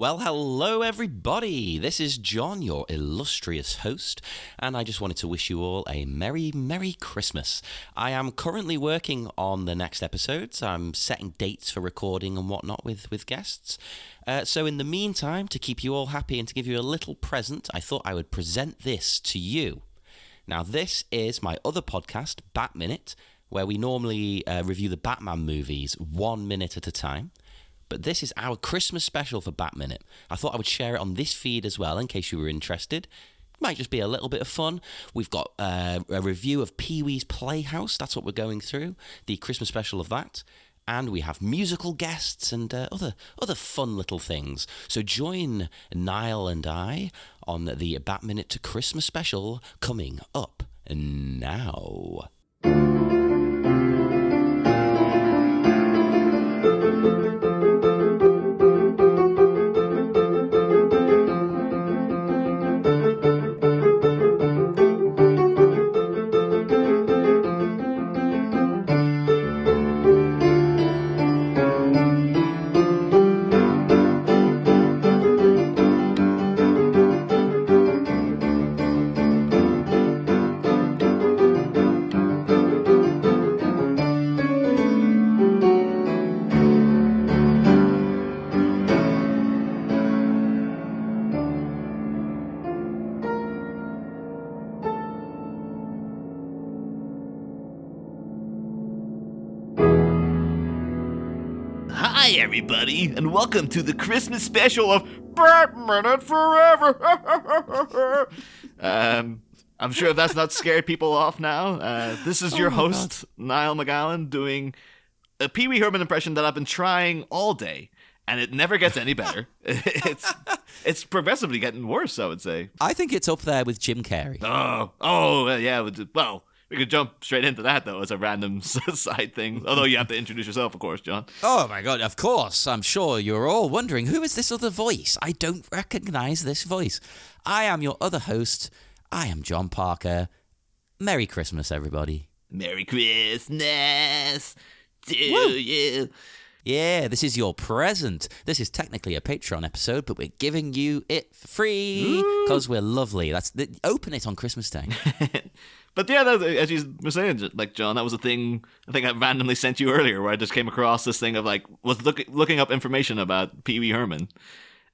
Well, hello everybody. This is Jon, your illustrious host, and I just wanted to wish you all a Merry, Merry Christmas. I am currently working on the next episodes. I'm setting dates for recording and whatnot with guests. So in the meantime, to keep you all happy and to give you a little present, I thought I would present this to you. Now, this is my other podcast, Bat Minute, where we normally review the Batman movies 1 minute at a time. But this is our Christmas special for Bat Minute. I thought I would share it on this feed as well, in case you were interested. It might just be a little bit of fun. We've got a review of Pee-Wee's Playhouse. That's what we're going through, the Christmas special of that. And we have musical guests and other fun little things. So join Niall and I on the Bat Minute to Christmas special coming up now. Hi everybody, and welcome to the Christmas special of Bat Minute Forever. I'm sure that's not scared people off now. This is your host, Niall McGowan, doing a Pee-Wee Herman impression that I've been trying all day, and it never gets any better. It's progressively getting worse, I would say. I think it's up there with Jim Carrey. Yeah. Well, we could jump straight into that, though, as a random side thing. Although you have to introduce yourself, of course, Jon. Oh, my God, of course. I'm sure you're all wondering, who is this other voice? I don't recognize this voice. I am your other host. I am Jon Parker. Merry Christmas, everybody. Merry Christmas to you. Yeah, this is your present. This is technically a Patreon episode, but we're giving you it for free because we're lovely. Open it on Christmas Day. But yeah, as you were saying, like, Jon, that was a thing I think I randomly sent you earlier, where I just came across this thing of, like, was looking up information about Pee-Wee Herman,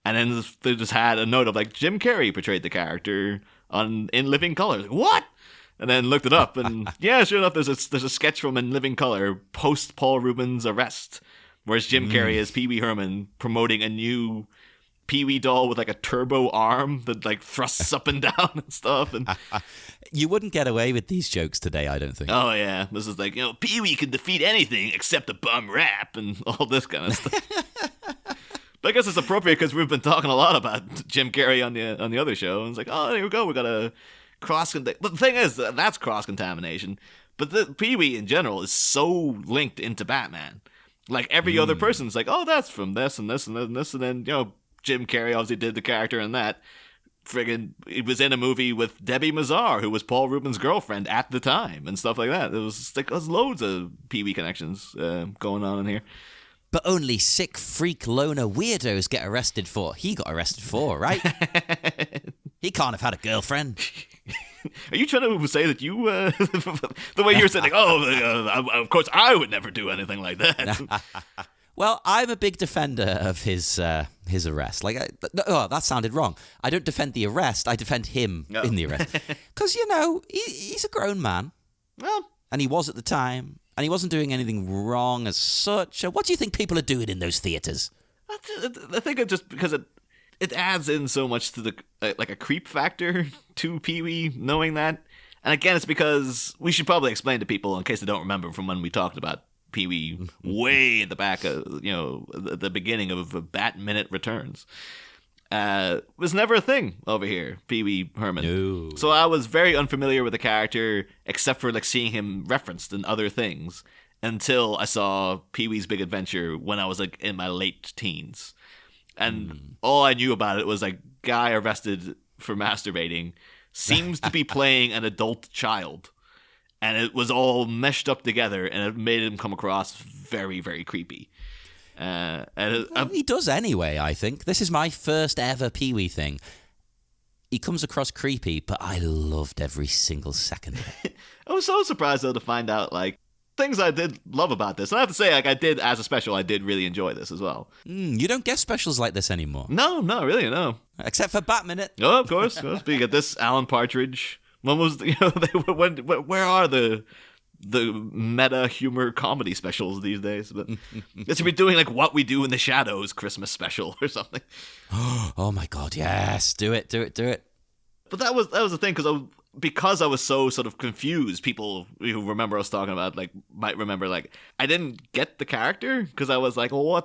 and then they just had a note of, like, Jim Carrey portrayed the character in Living Color. Like, what? And then looked it up, and yeah, sure enough, there's a sketch from In Living Color post Paul Rubens' arrest, whereas Jim Carrey is Pee-Wee Herman promoting a new Pee-Wee doll with, like, a turbo arm that, like, thrusts up and down and stuff. And you wouldn't get away with these jokes today, I don't think. Oh, yeah. This is like, Pee-Wee can defeat anything except a bum rap and all this kind of stuff. But I guess it's appropriate because we've been talking a lot about Jim Carrey on the other show. And it's like, oh, there we go. We got a cross-contamination. But the thing is, that's cross-contamination. But the Pee-Wee in general is so linked into Batman. Like, every other person's like, oh, that's from this and this and this and this. And then, Jim Carrey obviously did the character in that. Friggin', he was in a movie with Debbie Mazar, who was Paul Rubens' girlfriend at the time, and stuff like that. There was loads of Pee-Wee connections going on in here. But only sick freak loner weirdos get arrested for. He got arrested for, right? He can't have had a girlfriend. Are you trying to say that you, the way you're saying, of course I would never do anything like that. Well, I'm a big defender of his arrest. That sounded wrong. I don't defend the arrest. I defend him in the arrest. Because, he's a grown man. Well, and he was at the time. And he wasn't doing anything wrong as such. What do you think people are doing in those theatres? I think it just because it adds in so much to the like a creep factor to Pee-Wee knowing that. And again, it's because we should probably explain to people in case they don't remember from when we talked about Pee-Wee way in the back of, the beginning of Bat Minute Returns. Was never a thing over here, Pee-Wee Herman. No. So I was very unfamiliar with the character, except for, like, seeing him referenced in other things, until I saw Pee-Wee's Big Adventure when I was, like, in my late teens. And all I knew about it was, like, guy arrested for masturbating seems to be playing an adult child. And it was all meshed up together, and it made him come across very, very creepy. He does anyway, I think. This is my first ever Pee-wee thing. He comes across creepy, but I loved every single second of it. I was so surprised, though, to find out, like, things I did love about this. And I have to say, like, as a special, I did really enjoy this as well. You don't get specials like this anymore. No, really, no. Except for Bat-Minute. Oh, of course. You get this, Alan Partridge. When was, where are the meta humor comedy specials these days? But they should be doing, like, What We Do in the Shadows Christmas special or something. Oh my God, yes. Do it. But that was the thing, because I was so sort of confused. People who remember us talking about, like, might remember, like, I didn't get the character because I was like, well,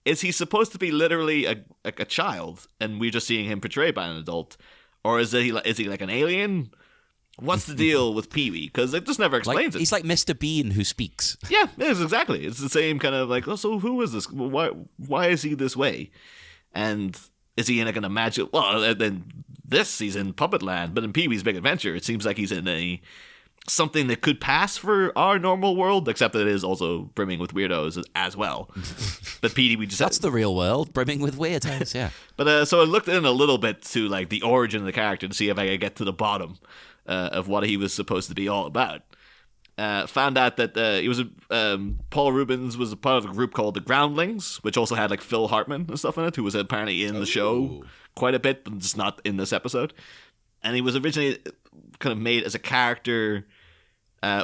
is he supposed to be literally a child and we're just seeing him portrayed by an adult, or is he like an alien? What's the deal with Pee-wee? Because it just never explains it. He's like Mr. Bean who speaks. Yeah, it is exactly. It's the same kind of like, oh, so who is this? Why is he this way? And is he in like an magic? Well, then he's in Puppet Land, but in Pee-wee's Big Adventure, it seems like he's in something that could pass for our normal world, except that it is also brimming with weirdos as well. But Pee-wee that's the real world, brimming with weirdos, yeah. But so I looked in a little bit to like the origin of the character to see if I could get to the bottom of what he was supposed to be all about. Found out that he was Paul Rubens was a part of a group called the Groundlings, which also had like Phil Hartman and stuff in it, who was apparently in the show quite a bit, but just not in this episode. And he was originally kind of made as a character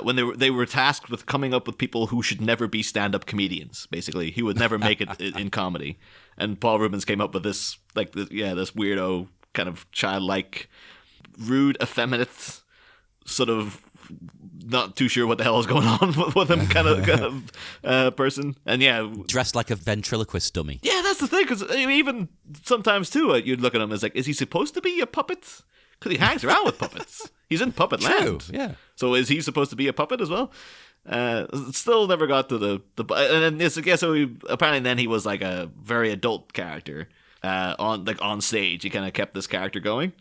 when they were tasked with coming up with people who should never be stand-up comedians. Basically, he would never make it in comedy. And Paul Rubens came up with this this weirdo kind of childlike, rude, effeminate, sort of not too sure what the hell is going on with him kind of person. And yeah, dressed like a ventriloquist dummy. Yeah, that's the thing, because even sometimes too you'd look at him as like, is he supposed to be a puppet? Because he hangs around with puppets. He's in Puppet Land. Yeah. So is he supposed to be a puppet as well? Still never got to the and then apparently then he was like a very adult character on stage. He kind of kept this character going.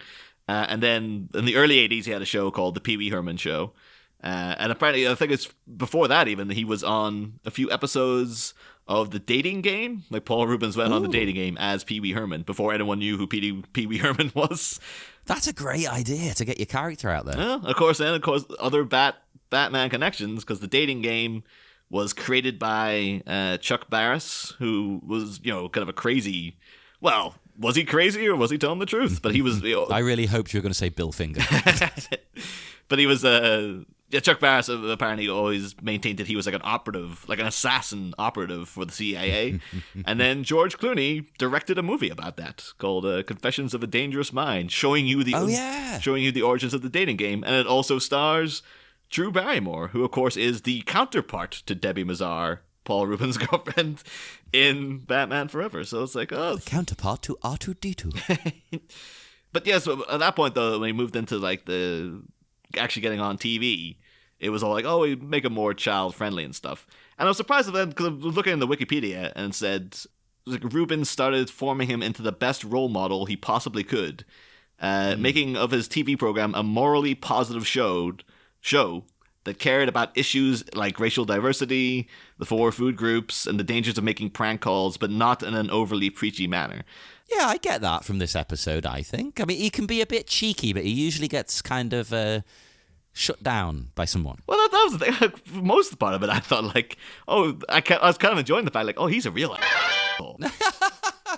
And then in the early 80s, he had a show called The Pee-Wee Herman Show. And apparently, I think it's before that even, he was on a few episodes of The Dating Game. Like, Paul Rubens went on The Dating Game as Pee-Wee Herman before anyone knew who Pee-Wee Herman was. That's a great idea to get your character out there. Yeah, of course, other Batman connections, because The Dating Game was created by Chuck Barris, who was, kind of a crazy... Well, was he crazy or was he telling the truth? But he was... I really hoped you were going to say Bill Finger. But he was... Chuck Barris apparently always maintained that he was like an operative, like an assassin operative for the CIA. And then George Clooney directed a movie about that called Confessions of a Dangerous Mind, showing you the origins of the dating game. And it also stars Drew Barrymore, who of course is the counterpart to Debbie Mazar, Paul Rubens' girlfriend, in Batman Forever. So it's like, the counterpart to R2-D2. But yes, at that point though, when he moved into like the actually getting on TV, it was all like, we make him more child friendly and stuff. And I was surprised at that because I was looking in the Wikipedia and it said like Rubens started forming him into the best role model he possibly could, making of his TV program a morally positive show that cared about issues like racial diversity, the 4 food groups, and the dangers of making prank calls, but not in an overly preachy manner. Yeah, I get that from this episode, I think. I mean, he can be a bit cheeky, but he usually gets kind of shut down by someone. Well, that was the thing. For most of the part of it, I thought, like, I was kind of enjoying the fact, like, he's a real asshole.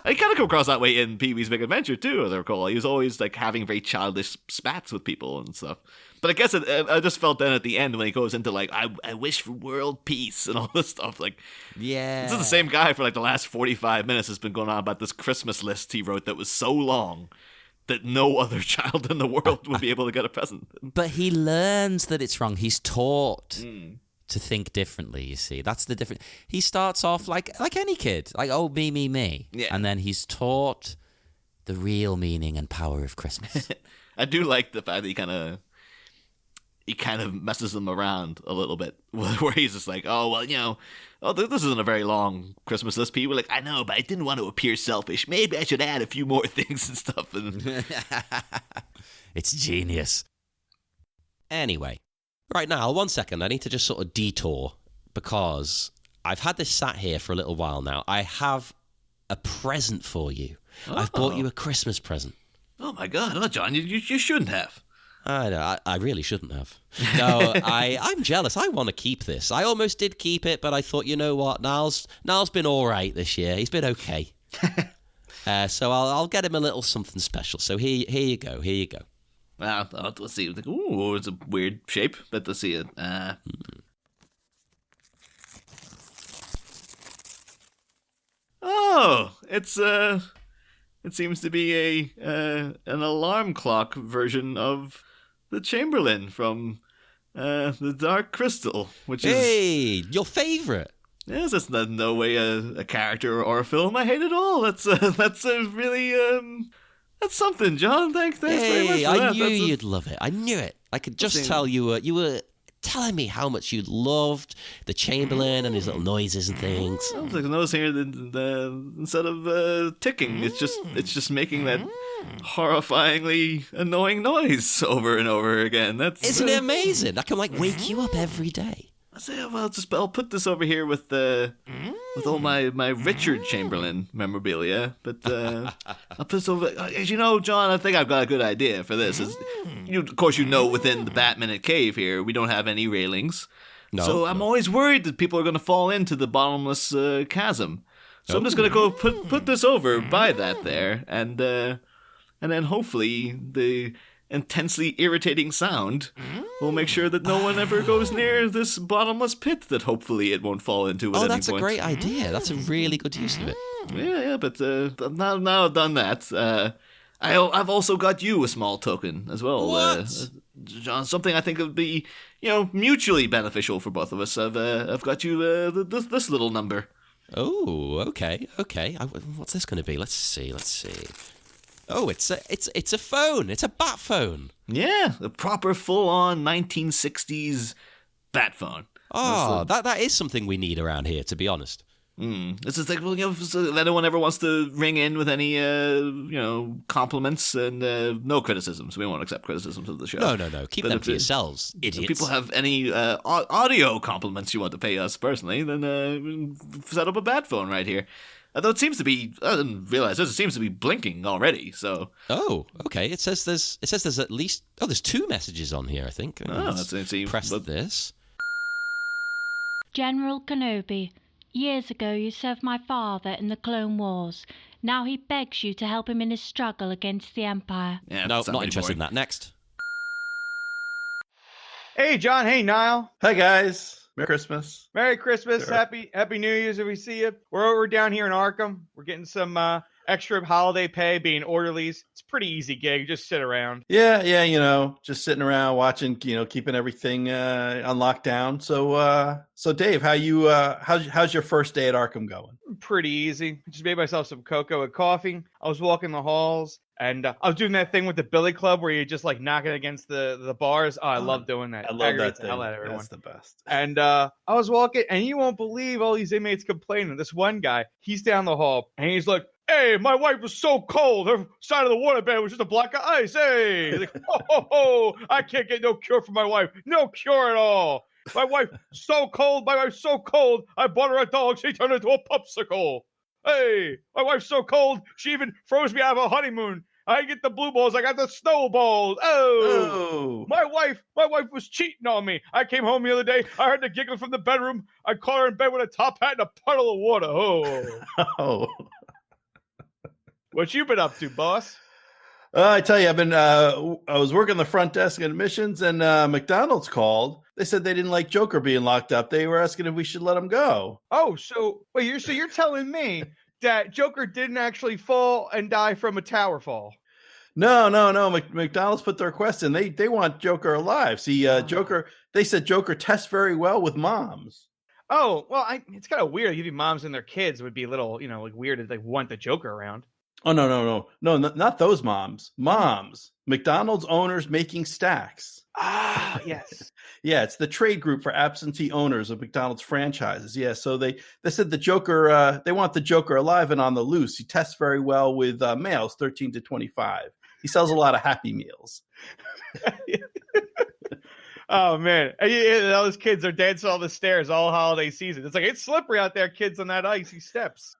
I kind of come across that way in Pee-wee's Big Adventure, too, as I recall. He was always, like, having very childish spats with people and stuff. But I guess I just felt then at the end when he goes into, like, I wish for world peace and all this stuff. Like, yeah. This is the same guy for, like, the last 45 minutes has been going on about this Christmas list he wrote that was so long that no other child in the world would be able to get a present. But he learns that it's wrong. He's taught to think differently, you see. That's the difference. He starts off like any kid, like, me. Yeah. And then he's taught the real meaning and power of Christmas. I do like the fact that he kind of messes them around a little bit, where he's just like, this isn't a very long Christmas list, Pete. We're like, I know, but I didn't want to appear selfish. Maybe I should add a few more things and stuff. It's genius. Anyway, right now, 1 second, I need to just sort of detour, because I've had this sat here for a little while now. I have a present for you. I've bought you a Christmas present. Oh, my God. Oh, John, you shouldn't have. I know, I really shouldn't have. No, I'm jealous. I want to keep this. I almost did keep it, but I thought, you know what? Niall's been all right this year. He's been okay. So I'll get him a little something special. So here you go. Here you go. Well, let's see. Ooh, it's a weird shape, but let's see it. Oh, it's it seems to be an alarm clock version of the Chamberlain from the Dark Crystal, which is... Hey, your favourite. Yes, that's no way a character or a film I hate at all. That's a really that's something, John. Thanks very much for that. I knew you'd love it. I knew it. I could just tell you were telling me how much you loved the Chamberlain and his little noises and things. I was like, notice here that instead of ticking, it's just making that horrifyingly annoying noise over and over again. Isn't it amazing? I can wake you up every day. I say, well, I'll put this over here with all my Richard Chamberlain memorabilia, but I'll put this over. As you know, John, I think I've got a good idea for this. Of course, within the Batman cave here, we don't have any railings, so I'm always worried that people are going to fall into the bottomless chasm. So I'm just going to go put this over by that there, and then hopefully the intensely irritating sound will make sure that no one ever goes near this bottomless pit that hopefully it won't fall into at any point. Oh, that's a great idea. That's a really good use of it. Yeah, but now I've done that, I've also got you a small token as well. What? John, something I think would be, mutually beneficial for both of us. I've got you this little number. Oh, okay. What's this going to be? Let's see. Oh, it's a phone. It's a bat phone. Yeah, a proper full-on 1960s bat phone. Oh, that is something we need around here, to be honest. This is like, so if anyone ever wants to ring in with any, compliments and no criticisms. We won't accept criticisms of the show. No. Keep them to yourselves, idiots. If people have any audio compliments you want to pay us personally, then set up a bat phone right here. Although it seems to be, I didn't realize this, it seems to be blinking already, so. Oh, okay. It says there's at least, there's 2 messages on here, I think. That's it. Press this. General Kenobi, years ago you served my father in the Clone Wars. Now he begs you to help him in his struggle against the Empire. Yeah, no, not interested in that. Next. Hey, John. Hey, Niall. Hi, guys. Merry Christmas. Merry Christmas. Sure. Happy New Year's if we see you. We're down here in Arkham. We're getting some extra holiday pay being orderlies. It's a pretty easy gig. Just sit around. Yeah, just sitting around watching, keeping everything on lockdown. So Dave, how's your first day at Arkham going? Pretty easy. Just made myself some cocoa and coffee. I was walking the halls. And I was doing that thing with the Billy Club where you're just knocking against the bars. Oh, I love doing that. I love that thing. Hell out of everyone. That's the best. And I was walking, and you won't believe all these inmates complaining. This one guy, he's down the hall, and he's like, "Hey, my wife was so cold. Her side of the waterbed was just a block of ice. Hey, like, ho, I can't get no cure for my wife. No cure at all. My wife so cold. I bought her a dog. She turned into a popsicle. Hey, my wife's so cold. She even froze me out of a honeymoon. I get the blue balls. I got the snowballs. Oh, my wife was cheating on me. I came home the other day. I heard the giggle from the bedroom. I caught her in bed with a top hat and a puddle of water. Oh. What you been up to, boss? I tell you, I was working the front desk at admissions, and McDonald's called. They said they didn't like Joker being locked up. They were asking if we should let him go. Oh, so you're telling me that Joker didn't actually fall and die from a tower fall? No. McDonald's put the request in. They want Joker alive. See, Joker. They said Joker tests very well with moms. Oh, well, it's kind of weird. Giving moms and their kids would be a little, weird to want the Joker around. Oh, no, not those moms. Moms. McDonald's owners making stacks. Ah, yes. Yeah, it's the trade group for absentee owners of McDonald's franchises. Yeah, so they said the Joker, they want the Joker alive and on the loose. He tests very well with males 13 to 25. He sells a lot of Happy Meals. Oh man, and those kids are dancing on the stairs all holiday season. It's like it's slippery out there, kids, on that icy steps.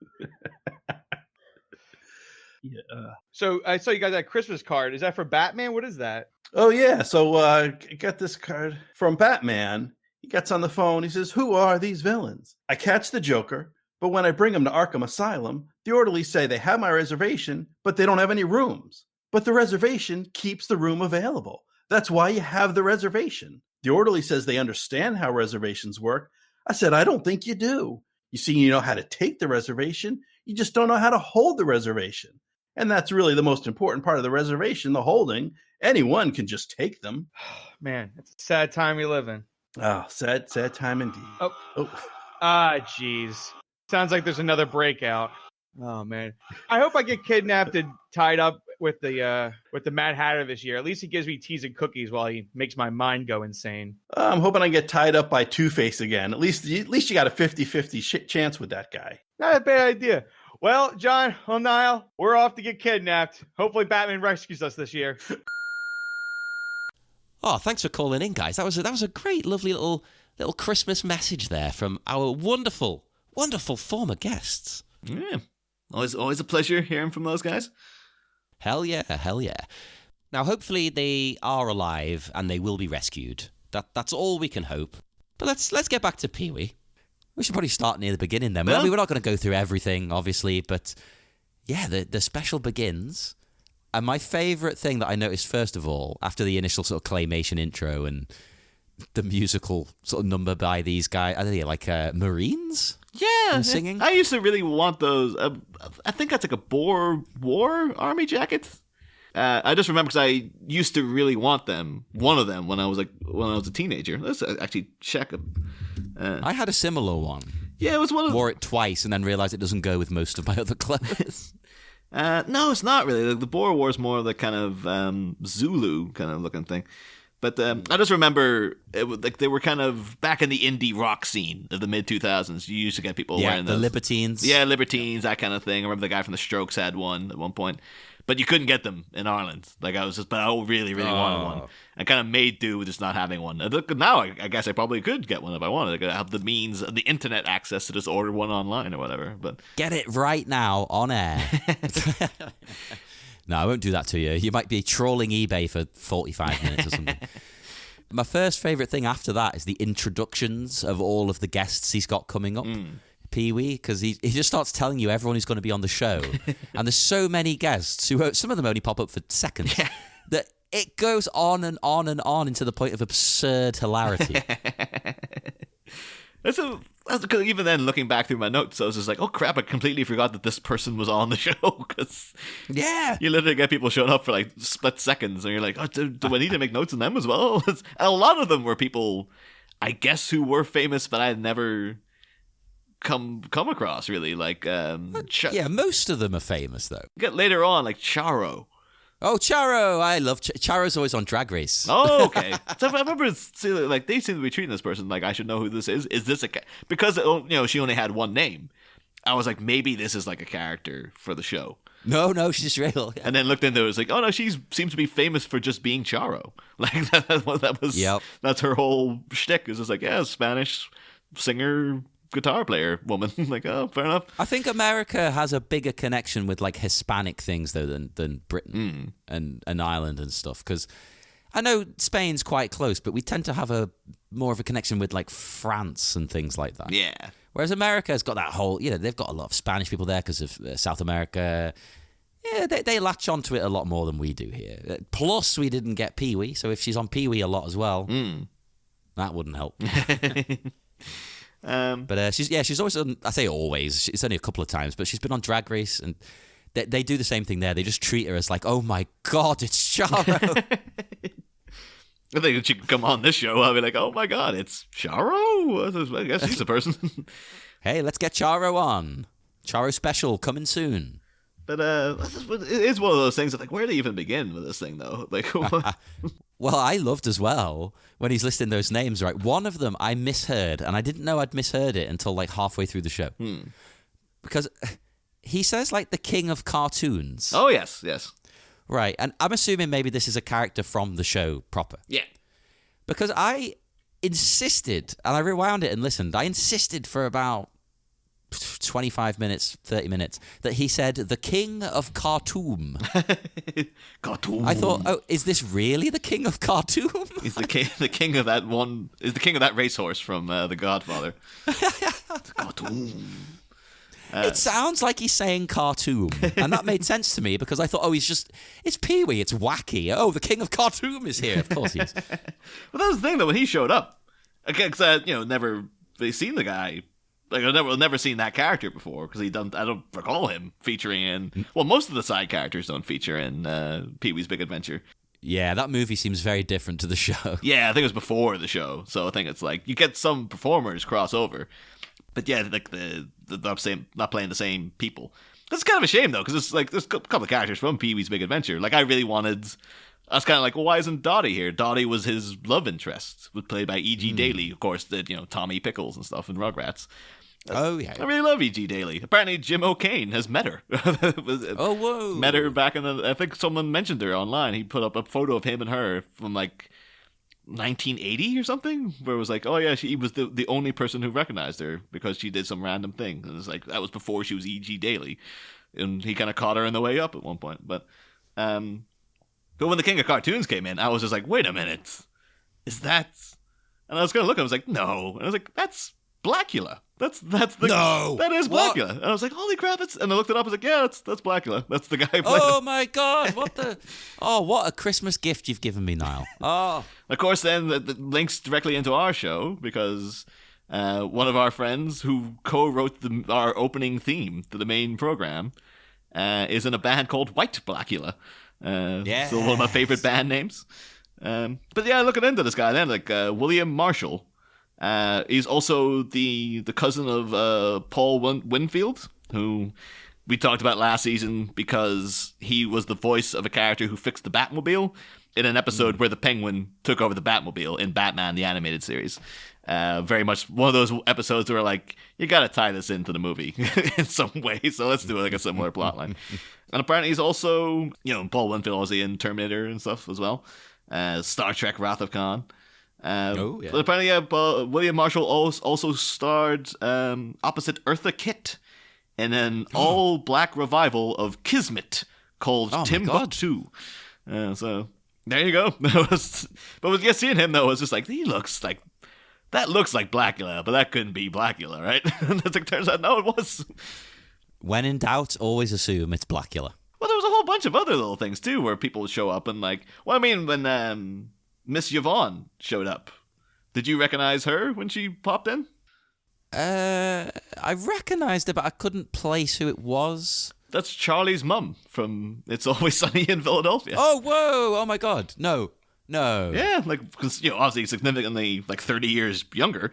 Yeah. So I saw you got that Christmas card. Is that for Batman? What is that? Oh yeah. So I got this card from Batman. He gets on the phone. He says, "Who are these villains? I catch the Joker, but when I bring him to Arkham Asylum, the orderlies say they have my reservation, but they don't have any rooms. But the reservation keeps the room available. That's why you have the reservation." The orderly says they understand how reservations work. I said, "I don't think you do. You see, you know how to take the reservation. You just don't know how to hold the reservation. And that's really the most important part of the reservation, the holding. Anyone can just take them." Man, it's a sad time we live in. Oh, sad time indeed. Jeez. Sounds like there's another breakout. Oh man, I hope I get kidnapped and tied up with the Mad Hatter this year. At least he gives me teas and cookies while he makes my mind go insane. I'm hoping I get tied up by Two-Face again. At least you got a 50-50 chance with that guy. Not a bad idea. Well, Jon, Niall, we're off to get kidnapped. Hopefully Batman rescues us this year. Oh, thanks for calling in, guys. That was a great, lovely little Christmas message there from our wonderful, wonderful former guests. Yeah. Always a pleasure hearing from those guys. Hell yeah, hell yeah. Now, hopefully they are alive and they will be rescued. That's all we can hope. But let's get back to Pee-Wee. We should probably start near the beginning then. Well, I mean, we're not going to go through everything, obviously, but yeah, the special begins. And my favourite thing that I noticed, first of all, after the initial sort of claymation intro and the musical sort of number by these guys, I don't know, like Marines? Yeah. And singing? I used to really want those. I think that's like a Boer War Army jacket. I just remember because I used to really want them. One of them when I was a teenager. Let's actually check them. I had a similar one. Yeah, it was one of Wore it twice and then realised it doesn't go with most of my other clothes. No, it's not really. The Boer War is more the kind of Zulu kind of looking thing. But I just remember they were kind of back in the indie rock scene of the mid 2000s. You used to get people wearing those. The Libertines. Yeah, Libertines, that kind of thing. I remember the guy from the Strokes had one at one point. But you couldn't get them in Ireland. But I really, really wanted one. I kind of made do with just not having one. Now, I guess I probably could get one if I wanted. I have the means, the internet access to just order one online or whatever. But get it right now on air. No, I won't do that to you. You might be trawling eBay for 45 minutes or something. My first favourite thing after that is the introductions of all of the guests he's got coming up. Pee-Wee, because he just starts telling you everyone who's going to be on the show. And there's so many guests who, some of them only pop up for seconds, that it goes on and on and on into the point of absurd hilarity. That's because even then, looking back through my notes, I was just like, oh crap, I completely forgot that this person was on the show. Because you literally get people showing up for like split seconds and you're like, oh, do I need to make notes on them as well? And a lot of them were people, I guess, who were famous, but I had never come across really. Like most of them are famous though. Get later on, like Charo. Oh, Charo! I love Charo's always on Drag Race. Oh, okay. So I remember like they seem to be treating this person like I should know who this is. Is this because she only had one name? I was like, maybe this is like a character for the show. No, she's real. And then looked into it, it was like, oh no, she seems to be famous for just being Charo. Like that was. Yep. That's her whole shtick. Is just like, yeah, Spanish singer, guitar player woman. Like, oh, fair enough. I think America has a bigger connection with like Hispanic things though than Britain and Ireland and stuff, because I know Spain's quite close, but we tend to have more of a connection with like France and things like that. Yeah. Whereas America's got that whole, they've got a lot of Spanish people there because of South America. Yeah, they latch onto it a lot more than we do here. Plus, we didn't get Pee-Wee, so if she's on Pee-Wee a lot as well, that wouldn't help. But she's always on, I say always, it's only a couple of times, but she's been on Drag Race, and they do the same thing there. They just treat her as like, oh my God, it's Charo. I think she could come on this show, I'll be like, oh my God, it's Charo? I guess she's a person. Hey, let's get Charo on. Charo special coming soon. But it is one of those things that, like, where do they even begin with this thing, though? Like, well, I loved as well when he's listing those names, right? One of them I misheard, and I didn't know I'd misheard it until like halfway through the show. Because he says like the king of cartoons. Oh, yes. Right, and I'm assuming maybe this is a character from the show proper. Yeah. because I insisted, and I rewound it and listened. I insisted for about 25 minutes, 30 minutes, that he said the king of Khartoum. Khartoum. I thought, oh, is this really the king of Khartoum? He's the king of that one. Is the king of that racehorse from The Godfather. Khartoum. It sounds like he's saying Khartoum, and that made sense to me because I thought, oh, it's Pee-Wee, it's wacky. Oh, the king of Khartoum is here. Of course he is. Well, that was the thing, though, when he showed up. Because I never really seen the guy. Like, I've never seen that character before because I don't recall him featuring in. Well, most of the side characters don't feature in Pee-wee's Big Adventure. Yeah, that movie seems very different to the show. Yeah, I think it was before the show, so I think it's like you get some performers cross over, but yeah, like the not playing the same people. That's kind of a shame though, because it's like there's a couple of characters from Pee-wee's Big Adventure. Like I was kind of like, well, why isn't Dottie here? Dottie was his love interest, was played by E.G. Daly, of course, Tommy Pickles and stuff in Rugrats. Oh, yeah. I really love E.G. Daly. Apparently, Jim O'Kane has met her. Oh, whoa. Met her back I think someone mentioned her online. He put up a photo of him and her from like 1980 or something, where it was like, oh yeah, she was the only person who recognized her because she did some random thing. And it's like, that was before she was E.G. Daly. And he kind of caught her on the way up at one point. But when the King of Cartoons came in, I was just like, wait a minute. Is that... And I was going to look, I was like, no. And I was like, that's Blackula. That's the no. That is What? Blackula. And I was like, holy crap! And I looked it up. I was like, yeah, that's Blackula. That's the guy. Who played Oh him. my God! What the? Oh, what a Christmas gift you've given me, Niall. Oh, Of course, then that links directly into our show because one of our friends who co-wrote our opening theme to the main program is in a band called White Blackula. Yeah, So one of my favorite band names. But yeah, looking into this guy then, like William Marshall. He's also the cousin of Paul Winfield, who we talked about last season because he was the voice of a character who fixed the Batmobile in an episode where the Penguin took over the Batmobile in Batman the Animated Series. Very much one of those episodes where like, you gotta tie this into the movie in some way, so let's do like a similar plotline. And apparently he's also, Paul Winfield was in Terminator and stuff as well. Star Trek Wrath of Khan. yeah. But apparently, William Marshall also starred opposite Eartha Kitt in an all-black revival of Kismet called Timbuktu. So there you go. But with seeing him though, it's just like that looks like Blackula, but that couldn't be Blackula, right? And it turns out no, it was. when in doubt, always assume it's Blackula. Well, there was a whole bunch of other little things too, where people would show up and like. Well, I mean, when Miss Yvonne showed up. Did you recognize her when she popped in? I recognized her, but I couldn't place who it was. That's Charlie's mum from It's Always Sunny in Philadelphia. Oh, whoa! Oh my God! No. Yeah, like because obviously significantly like 30 years younger.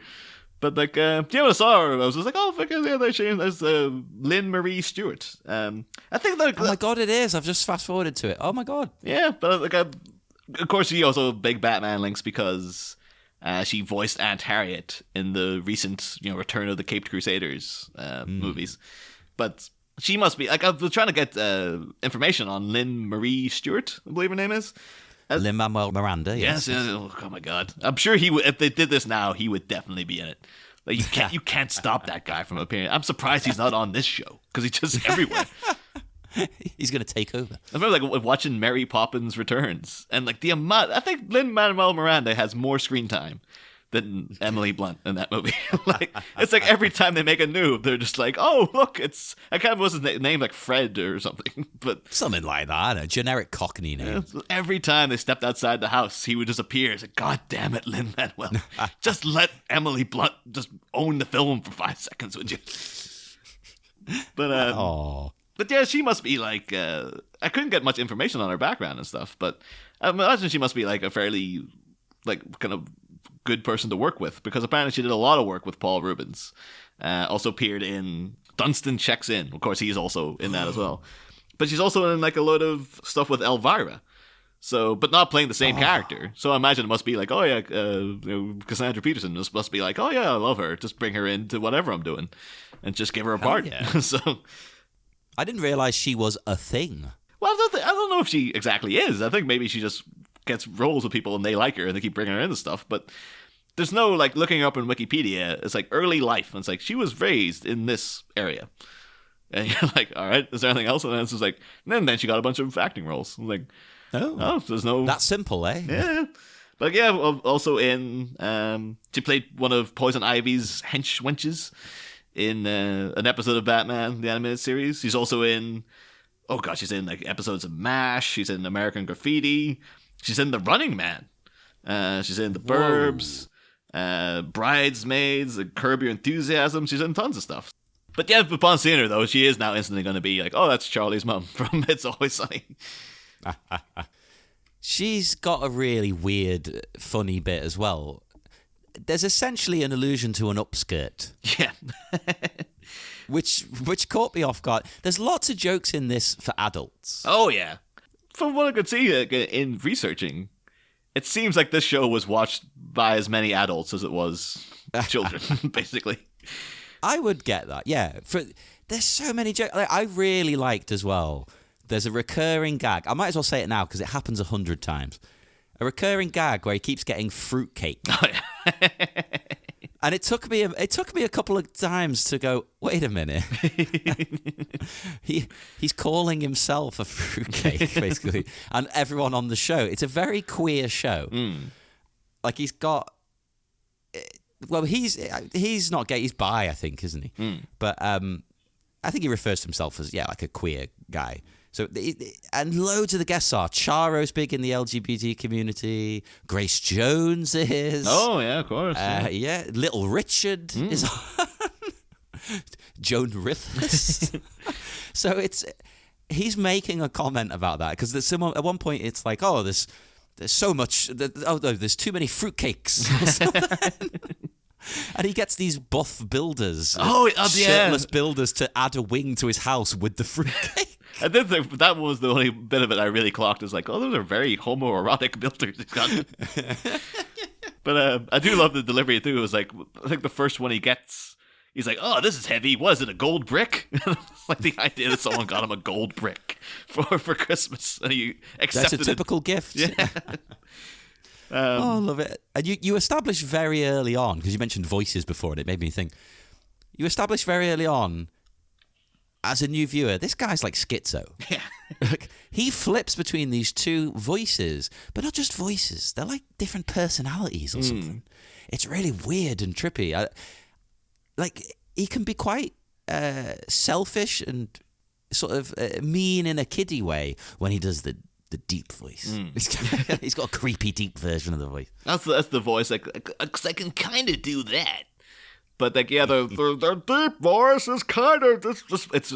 But like, when I saw her, I was just like, oh, fuck yeah, there's Lynn Marie Stewart. I think like, oh my God, it is! I've just fast forwarded to it. Oh my God! Yeah, but like, of course, she also big Batman links because she voiced Aunt Harriet in the recent, Return of the Caped Crusaders movies. But she must be like, I was trying to get information on Lynn Marie Stewart, I believe her name is. Lin-Manuel Miranda. Yes. Oh my God! I'm sure he would. If they did this now, he would definitely be in it. Like you can't stop that guy from appearing. I'm surprised he's not on this show because he's just everywhere. He's going to take over. I remember like watching Mary Poppins Returns and like the amount. I think Lin-Manuel Miranda has more screen time than Emily Blunt in that movie. Like it's like every time they make a noob, they're just like, oh look, I kind of was his name like Fred or something, but something like that, a generic Cockney name. Every time they stepped outside the house, he would just appear. It's like, God damn it, Lin-Manuel, just let Emily Blunt just own the film for 5 seconds, would you? But But yeah, she must be like, I couldn't get much information on her background and stuff, but I imagine she must be like a fairly, like, kind of good person to work with, because apparently she did a lot of work with Paul Rubens. Also appeared in Dunstan Checks In. Of course, he's also in that as well. But she's also in like a load of stuff with Elvira. So, but not playing the same character. So I imagine it must be like, oh yeah, Cassandra Peterson must be like, oh yeah, I love her. Just bring her into whatever I'm doing, and just give her a part. Yeah. So. I didn't realize she was a thing. Well, I don't know if she exactly is. I think maybe she just gets roles with people and they like her and they keep bringing her into stuff. But there's no, like, looking her up in Wikipedia, it's like early life. And it's like, she was raised in this area. And you're like, all right, is there anything else? And then it's just like, and then she got a bunch of acting roles. I'm like, oh, there's no... That's simple, eh? Yeah. But yeah, also in... she played one of Poison Ivy's hench-wenches in an episode of Batman, the animated series. She's also in... Oh, God, she's in like episodes of MASH. She's in American Graffiti. She's in The Running Man. She's in The Burbs. Bridesmaids. Curb Your Enthusiasm. She's in tons of stuff. But yeah, upon seeing her, though, she is now instantly going to be like, oh, that's Charlie's mum from It's Always Sunny. She's got a really weird, funny bit as well. There's essentially an allusion to an upskirt. Yeah. which caught me off guard. There's lots of jokes in this for adults. Oh, yeah. From what I could see in researching, it seems like this show was watched by as many adults as it was children, basically. I would get that, yeah. There's so many jokes. Like, I really liked as well. There's a recurring gag. I might as well say it now because it happens 100 times. A recurring gag where he keeps getting fruitcake. Oh, yeah. And it took me a couple of times to go, wait a minute. He's calling himself a fruitcake, basically. And everyone on the show. It's a very queer show. Like, he's got... Well, he's not gay. He's bi, I think, isn't he? But I think he refers to himself as, like a queer guy. So, and loads of the guests are. Charo's big in the LGBT community. Grace Jones is. Oh, yeah, of course. Yeah. Little Richard is on. Joan Rivers. So he's making a comment about that because there's at one point it's like, oh, there's so much. There's too many fruitcakes. And he gets these buff builders, shirtless builders, to add a wing to his house with the fruitcake. I did think that was the only bit of it I really clocked. Is like, oh, those are very homoerotic builders he's got. But I do love the delivery too. It was like, I think the first one he gets, he's like, oh, this is heavy. What is it, a gold brick? Like the idea that someone got him a gold brick for Christmas, and he accepted it. That's a typical gift. Yeah. I love it. And you established very early on, because you mentioned voices before, and it made me think. You established very early on, as a new viewer, this guy's like schizo. Yeah. He flips between these two voices, but not just voices. They're like different personalities or something. It's really weird and trippy. He can be quite selfish and sort of mean in a kiddie way when he does the deep voice. He's got a creepy deep version of the voice. That's the voice. Because I can kind of do that. But like, yeah, their deep voice is kind of it's.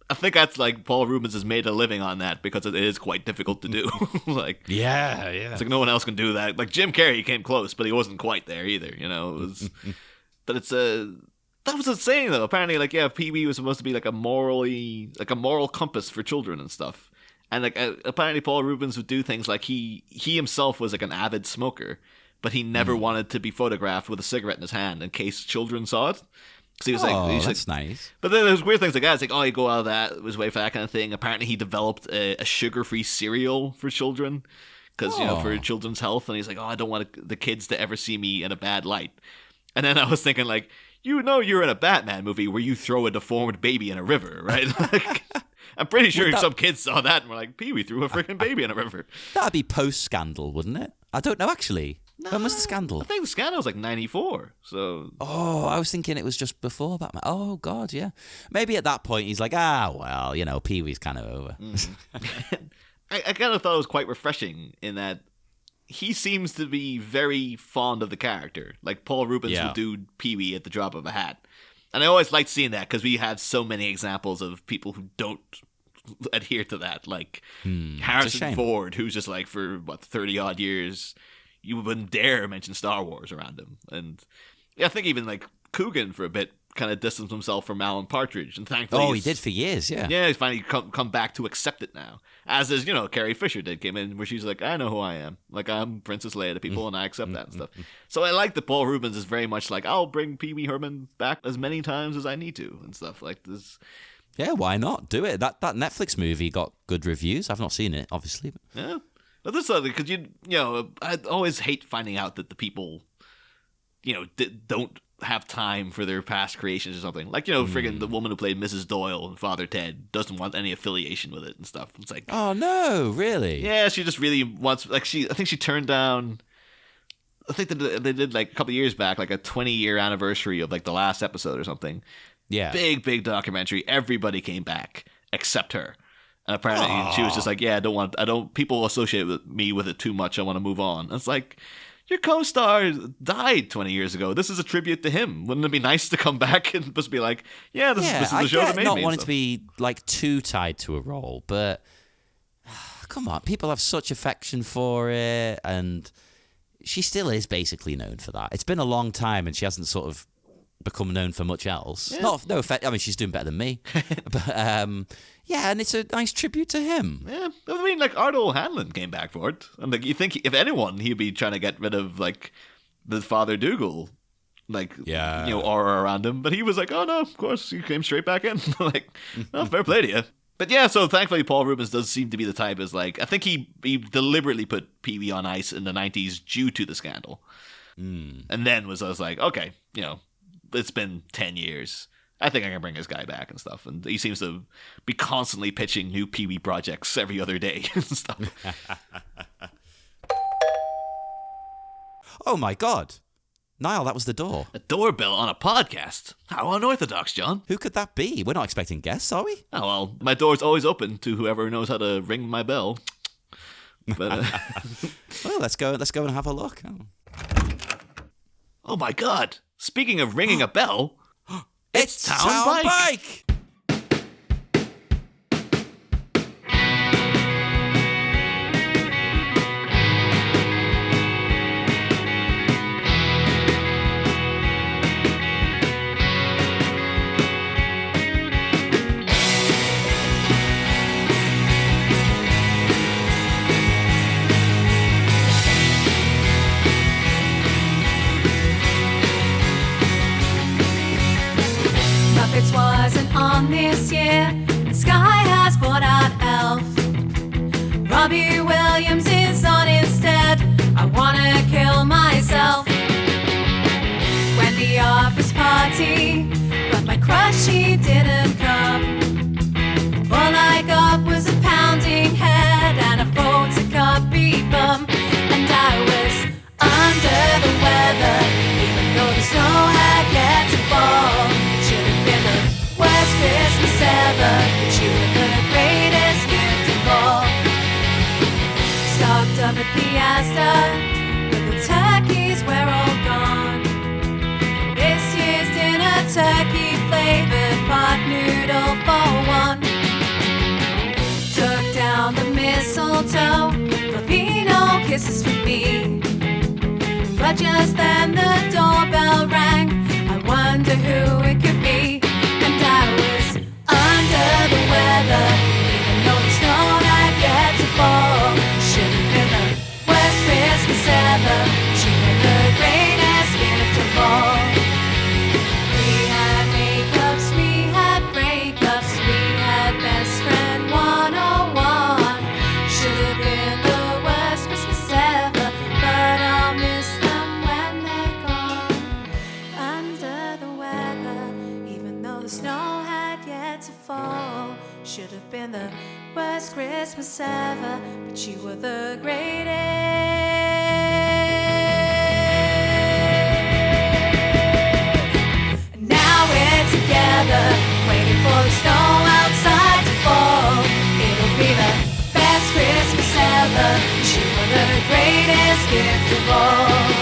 I think that's like Paul Rubens has made a living on that because it is quite difficult to do. Like, yeah. It's like no one else can do that. Like Jim Carrey came close, but he wasn't quite there either. You know, it was. But it's that was insane though. Apparently, like, yeah, Pee-Wee was supposed to be like a moral compass for children and stuff. And like apparently Paul Rubens would do things like he himself was like an avid smoker, but he never wanted to be photographed with a cigarette in his hand in case children saw it. So he was that's nice. But then there's weird things like that. It's like, oh, he'd go out of that, it was way for that kind of thing. Apparently he developed a sugar-free cereal for children because, for children's health. And he's like, oh, I don't want the kids to ever see me in a bad light. And then I was thinking like, you're in a Batman movie where you throw a deformed baby in a river, right? Like, I'm pretty sure some kids saw that and were like, Pee-wee threw a freaking baby in a river. That'd be post-scandal, wouldn't it? I don't know, actually. When was the scandal? I think the scandal was like 94. So. Oh, I was thinking it was just before Batman. Oh, God, yeah. Maybe at that point he's like, well, Pee-wee's kind of over. I kind of thought it was quite refreshing in that he seems to be very fond of the character. Like Paul Rubens would do Pee-wee at the drop of a hat. And I always liked seeing that because we have so many examples of people who don't adhere to that. Like Harrison Ford, who's just like for 30-odd years, you wouldn't dare mention Star Wars around him. And I think even like Coogan for a bit kind of distanced himself from Alan Partridge. And thankfully, he did for years, yeah. Yeah, he's finally come back to accept it now. As is, Carrie Fisher came in where she's like, I know who I am. Like, I'm Princess Leia to people and I accept that and stuff. So I like that Paul Rubens is very much like, I'll bring Pee-Wee Herman back as many times as I need to and stuff like this. Yeah, why not? Do it. That Netflix movie got good reviews. I've not seen it, obviously. Yeah. But this is something because I always hate finding out that the people, don't have time for their past creations or something. Like, friggin' the woman who played Mrs. Doyle in Father Ted doesn't want any affiliation with it and stuff. It's like, oh no, really? Yeah, she just really wants. Like, I think she turned down. I think they did like a couple of years back, like a 20-year anniversary of like the last episode or something. Yeah, big documentary. Everybody came back except her. And apparently she was just like, I don't, people associate me with it too much. I want to move on. And it's like, your co-star died 20 years ago. This is a tribute to him. Wouldn't it be nice to come back and just be like, this is the show that made me? Not wanting to be like too tied to a role, but come on, people have such affection for it, and she still is basically known for that. It's been a long time, and she hasn't sort of become known for much else. Yeah. No offense. I mean, she's doing better than me. But and it's a nice tribute to him. Yeah, I mean, like Ardo O'Hanlon came back for it, and like you think if anyone, he'd be trying to get rid of like the Father Dougal, like aura around him. But he was like, oh no, of course, he came straight back in. Like, oh, fair play to you. But yeah, so thankfully Paul Rubens does seem to be the type as like, I think he deliberately put Pee-wee on ice in the 90s due to the scandal. And then I was like, okay, it's been 10 years. I think I can bring this guy back and stuff. And he seems to be constantly pitching new Pee-wee projects every other day and stuff. Oh my God. Niall, that was the door. A doorbell on a podcast? How unorthodox, John. Who could that be? We're not expecting guests, are we? Oh, well, my door's always open to whoever knows how to ring my bell. But, well, let's go and have a look. Oh my God. Speaking of ringing a bell, it's Town Bike! Muppets wasn't on this year, and Sky has brought out Elf. Robbie Williams is on instead. I wanna kill myself. When the office party, but my crush, she didn't come. All I got was a pounding head and a photocopy bum. And I was under the weather, even though the snow had yet to fall. Should have been the worst Christmas ever, but you were the greatest gift of all. Stocked up at the Asda, but the turkeys were all gone. This year's dinner, turkey flavored pot noodle for one. Took down the mistletoe, Filipino kisses for me. But just then the doorbell rang. I wonder who it could be. And I was under the weather, even though the snow had yet to fall. Should have been the worst Christmas ever. She was the greatest gift of all. We had makeups, we had breakups, we had best friend 101. Should have been the worst Christmas ever, but I'll miss them when they're gone. Under the weather, even though the snow had yet to fall. Should have been the worst Christmas ever, but you were the greatest. And now we're together, waiting for the snow outside to fall. It'll be the best Christmas ever, but you were the greatest gift of all.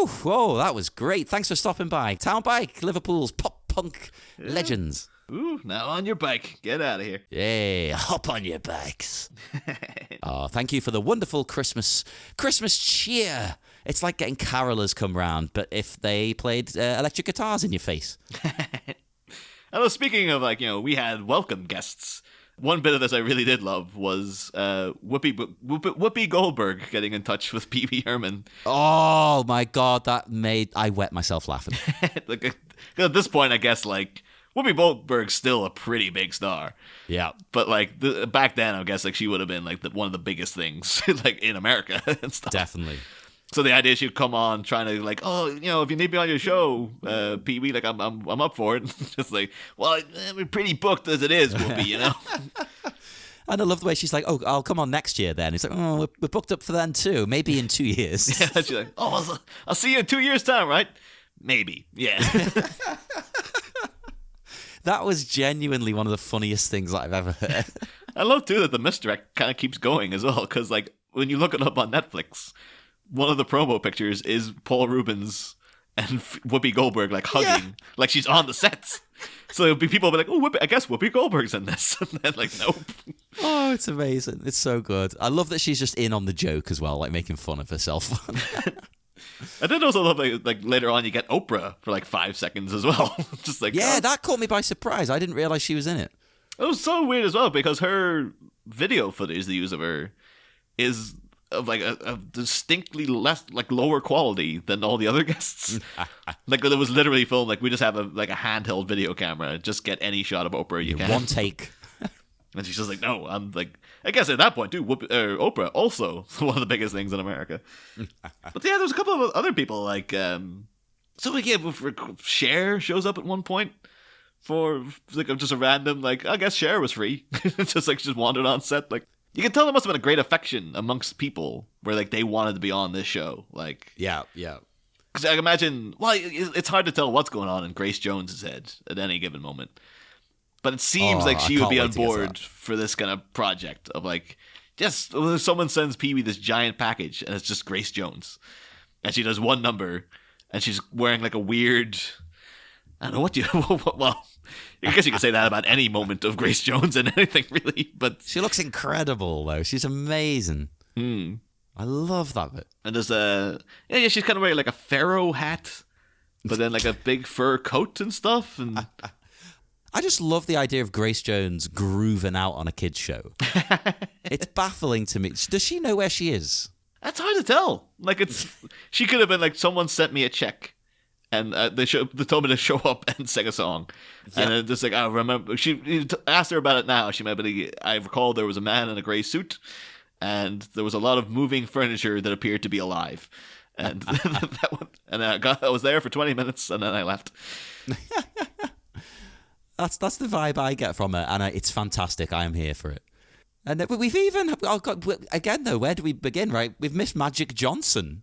Whew, whoa, that was great. Thanks for stopping by. Town Bike, Liverpool's pop punk legends. Ooh, now on your bike. Get out of here. Yay, hop on your bikes. Thank you for the wonderful Christmas cheer. It's like getting carolers come round, but if they played electric guitars in your face. Although speaking of, we had welcome guests. One bit of this I really did love was Whoopi Goldberg getting in touch with Pee-Wee Herman. Oh my God, I wet myself laughing. At this point, I guess Whoopi Goldberg's still a pretty big star. Yeah, but back then, I guess she would have been one of the biggest things in America and stuff. Definitely. So the idea she'd come on trying to if you need me on your show, Pee-Wee, I'm up for it. Just we're pretty booked as it is, Whoopi, And I love the way she's like, oh, I'll come on next year then. It's like, oh, we're booked up for then too. Maybe in 2 years. Yeah, she's like, oh, I'll see you in 2 years' time, right? Maybe, yeah. That was genuinely one of the funniest things that I've ever heard. I love too that the misdirect kind of keeps going as well, because when you look it up on Netflix, one of the promo pictures is Paul Rubens and Whoopi Goldberg hugging, like she's on the sets. So it'll be people will be like, oh, I guess Whoopi Goldberg's in this. And then nope. Oh, it's amazing. It's so good. I love that she's just in on the joke as well, making fun of herself. I did also love later on you get Oprah for 5 seconds as well. Just that caught me by surprise. I didn't realize she was in it. It was so weird as well because her video footage they use of her is of a distinctly less lower quality than all the other guests. It was literally filmed we just have a handheld video camera, just get any shot of Oprah you can. One take. And she's just no, I'm I guess at that point too, Oprah also one of the biggest things in America. But yeah, there's a couple of other people Cher shows up at one point for just a random I guess Cher was free, just wandered on set. You can tell there must have been a great affection amongst people where they wanted to be on this show. Yeah. Because I imagine, it's hard to tell what's going on in Grace Jones's head at any given moment. But it seems she would be on board for this kind of project of just someone sends Pee-Wee this giant package and it's just Grace Jones. And she does one number and she's wearing a weird, I don't know well, I guess you could say that about any moment of Grace Jones and anything really, but she looks incredible though. She's amazing. I love that bit. And there's she's kind of wearing a pharaoh hat, but then a big fur coat and stuff. And I just love the idea of Grace Jones grooving out on a kid's show. It's baffling to me. Does she know where she is? That's hard to tell. She could have been someone sent me a check. And they told me to show up and sing a song. Yeah. And just I remember, she asked her about it now. She might be, I recall there was a man in a gray suit, and there was a lot of moving furniture that appeared to be alive. And I was there for 20 minutes, and then I left. That's the vibe I get from her, and it's fantastic. I am here for it. And we've even, again though, where do we begin, right? We've missed Magic Johnson.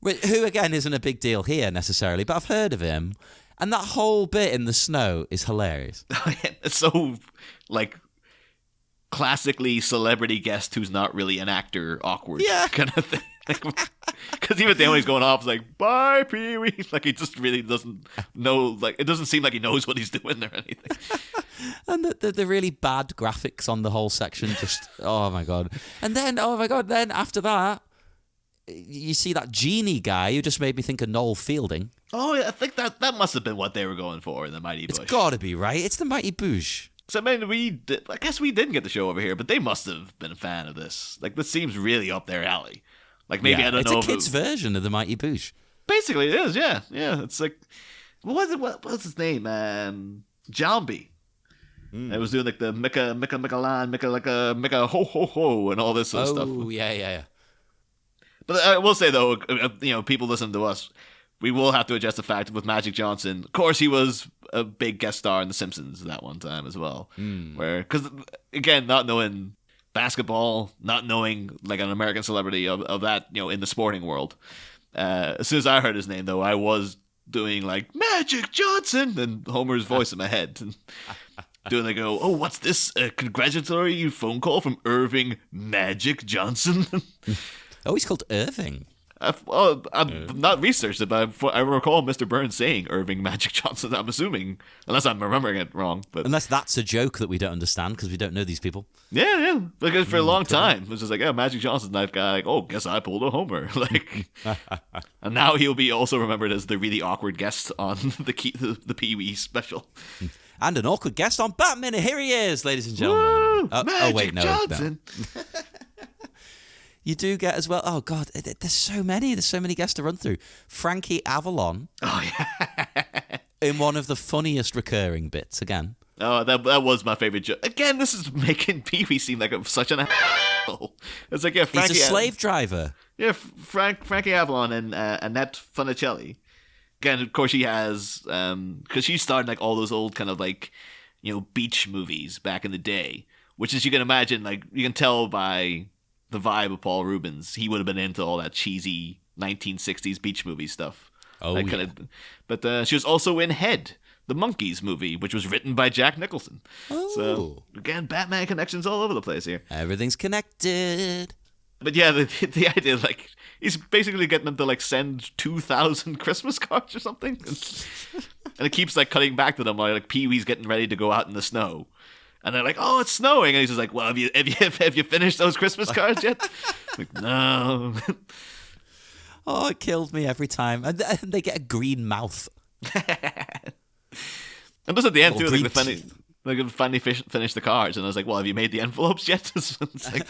Who, again, isn't a big deal here necessarily, but I've heard of him. And that whole bit in the snow is hilarious. It's so, classically celebrity guest who's not really an actor awkward kind of thing. Because even then when he's going off, it's bye, Pee-Wee. He just really doesn't know, it doesn't seem like he knows what he's doing or anything. And the really bad graphics on the whole section, just, oh my God. And then, then after that, you see that genie guy who just made me think of Noel Fielding. Oh, yeah, I think that must have been what they were going for in the Mighty Bush. It's got to be, right? It's the Mighty Bush. So, I guess we didn't get the show over here, but they must have been a fan of this. This seems really up their alley. Maybe, I don't know. It's a kid's version of the Mighty Bush. Basically, it is, yeah. Yeah, it's what's his name? Jambi. It was doing the Mika ho ho ho and all this sort of stuff. Oh, yeah. But I will say, though, people listen to us. We will have to adjust the fact with Magic Johnson. Of course, he was a big guest star in The Simpsons that one time as well. Because, again, not knowing basketball, not knowing an American celebrity of that, in the sporting world. As soon as I heard his name, though, I was doing Magic Johnson and Homer's voice in my head. And doing oh, what's this? A congratulatory phone call from Irving Magic Johnson? Oh, he's called Irving. I've not researched it, but I recall Mr. Burns saying Irving Magic Johnson. I'm assuming, unless I'm remembering it wrong. But Unless that's a joke that we don't understand because we don't know these people. yeah. Because for a long time, it was just like, yeah, Magic Johnson's knife guy. Like, oh, guess I pulled a homer. Like, and now he'll be also remembered as the really awkward guest on the Pee-Wee special. And an awkward guest on Batman. Here he is, ladies and gentlemen. Woo! Magic wait, no. Johnson. No. You do get as well. Oh God, there's so many. There's so many guests to run through. Frankie Avalon. Oh yeah. In one of the funniest recurring bits again. Oh, that was my favorite joke. Again, this is making Pee-Wee seem like such an asshole. It's like, yeah, Frankie. He's a slave driver. Yeah, Frankie Avalon and Annette Funicelli. Again, of course, she has because she starred like all those old kind of like beach movies back in the day, which is you can imagine like you can tell by the vibe of Paul Rubens, he would have been into all that cheesy 1960s beach movie stuff. Oh, yeah. But she was also in Head, the Monkees movie, which was written by Jack Nicholson. Oh. So, again, Batman connections all over the place here. Everything's connected. But yeah, the idea, like, he's basically getting them to, like, send 2,000 Christmas cards or something. And it keeps, like, cutting back to them, like Pee-wee's getting ready to go out in the snow. And they're like, oh, it's snowing. And he's just like, well, have you finished those Christmas cards yet? Like, no. Oh, it killed me every time. And they get a green mouth. And just at the end, too, green they finally finish the cards. And I was like, well, have you made the envelopes yet? It's like,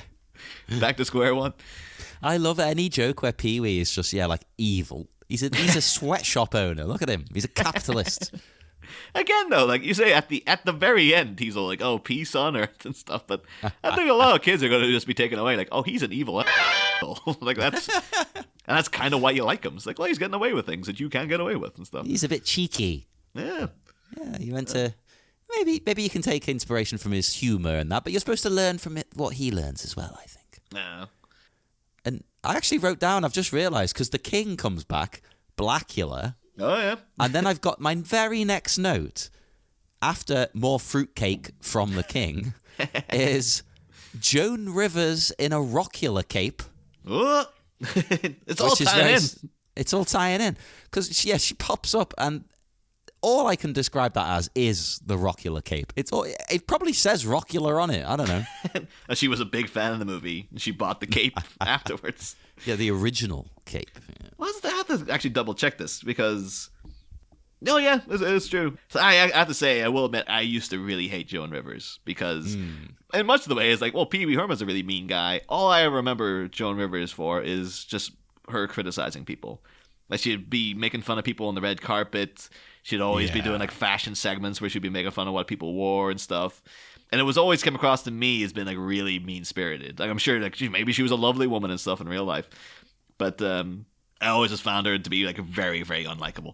back to square one. I love any joke where Pee-wee is just, like evil. He's a sweatshop owner. Look at him. He's a capitalist. Again, though, like you say, at the very end, he's all like, "Oh, peace on earth" and stuff. But I think a lot of kids are going to just be taken away, like, "Oh, he's an evil asshole." Like that's kind of why you like him. It's like, well, he's getting away with things that you can't get away with and stuff. He's a bit cheeky. Yeah. You went to maybe you can take inspiration from his humor and that, but you're supposed to learn from it what he learns as well. I think. Yeah. And I actually wrote down. I've just realised because the king comes back, Blackula. Oh, yeah. And then I've got my very next note, after more fruitcake from the king, is Joan Rivers in a rockula cape. Oh. It's all tying in. It's all tying in. Because, she pops up and all I can describe that as is the rockula cape. It probably says rockula on it. I don't know. And she was a big fan of the movie. And she bought the cape afterwards. Yeah, the original cape. Yeah. Well, I have to actually double check this because, no, yeah, it's true. So I have to say, I will admit, I used to really hate Joan Rivers because, in much of the way, it's like, well, Pee-wee Herman's a really mean guy. All I remember Joan Rivers for is just her criticizing people. Like she'd be making fun of people on the red carpet. She'd always be doing like fashion segments where she'd be making fun of what people wore and stuff. And it was always come across to me as being like really mean spirited. Like I'm sure like maybe she was a lovely woman and stuff in real life, but I always just found her to be like very, very unlikable.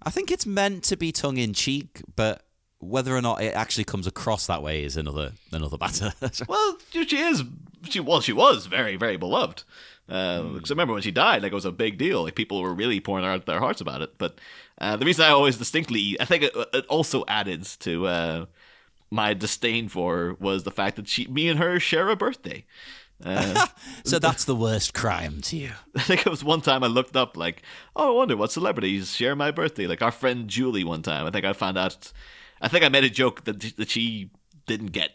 I think it's meant to be tongue in cheek, but whether or not it actually comes across that way is another matter. Well, she was very, very beloved. Because I remember when she died, like it was a big deal. Like people were really pouring out their hearts about it. But the reason I always I think it also added to my disdain for her was the fact that me and her share a birthday. So that's the worst crime to you. I think it was one time I looked up like, oh, I wonder what celebrities share my birthday. Like our friend Julie one time, I think I made a joke that she didn't get,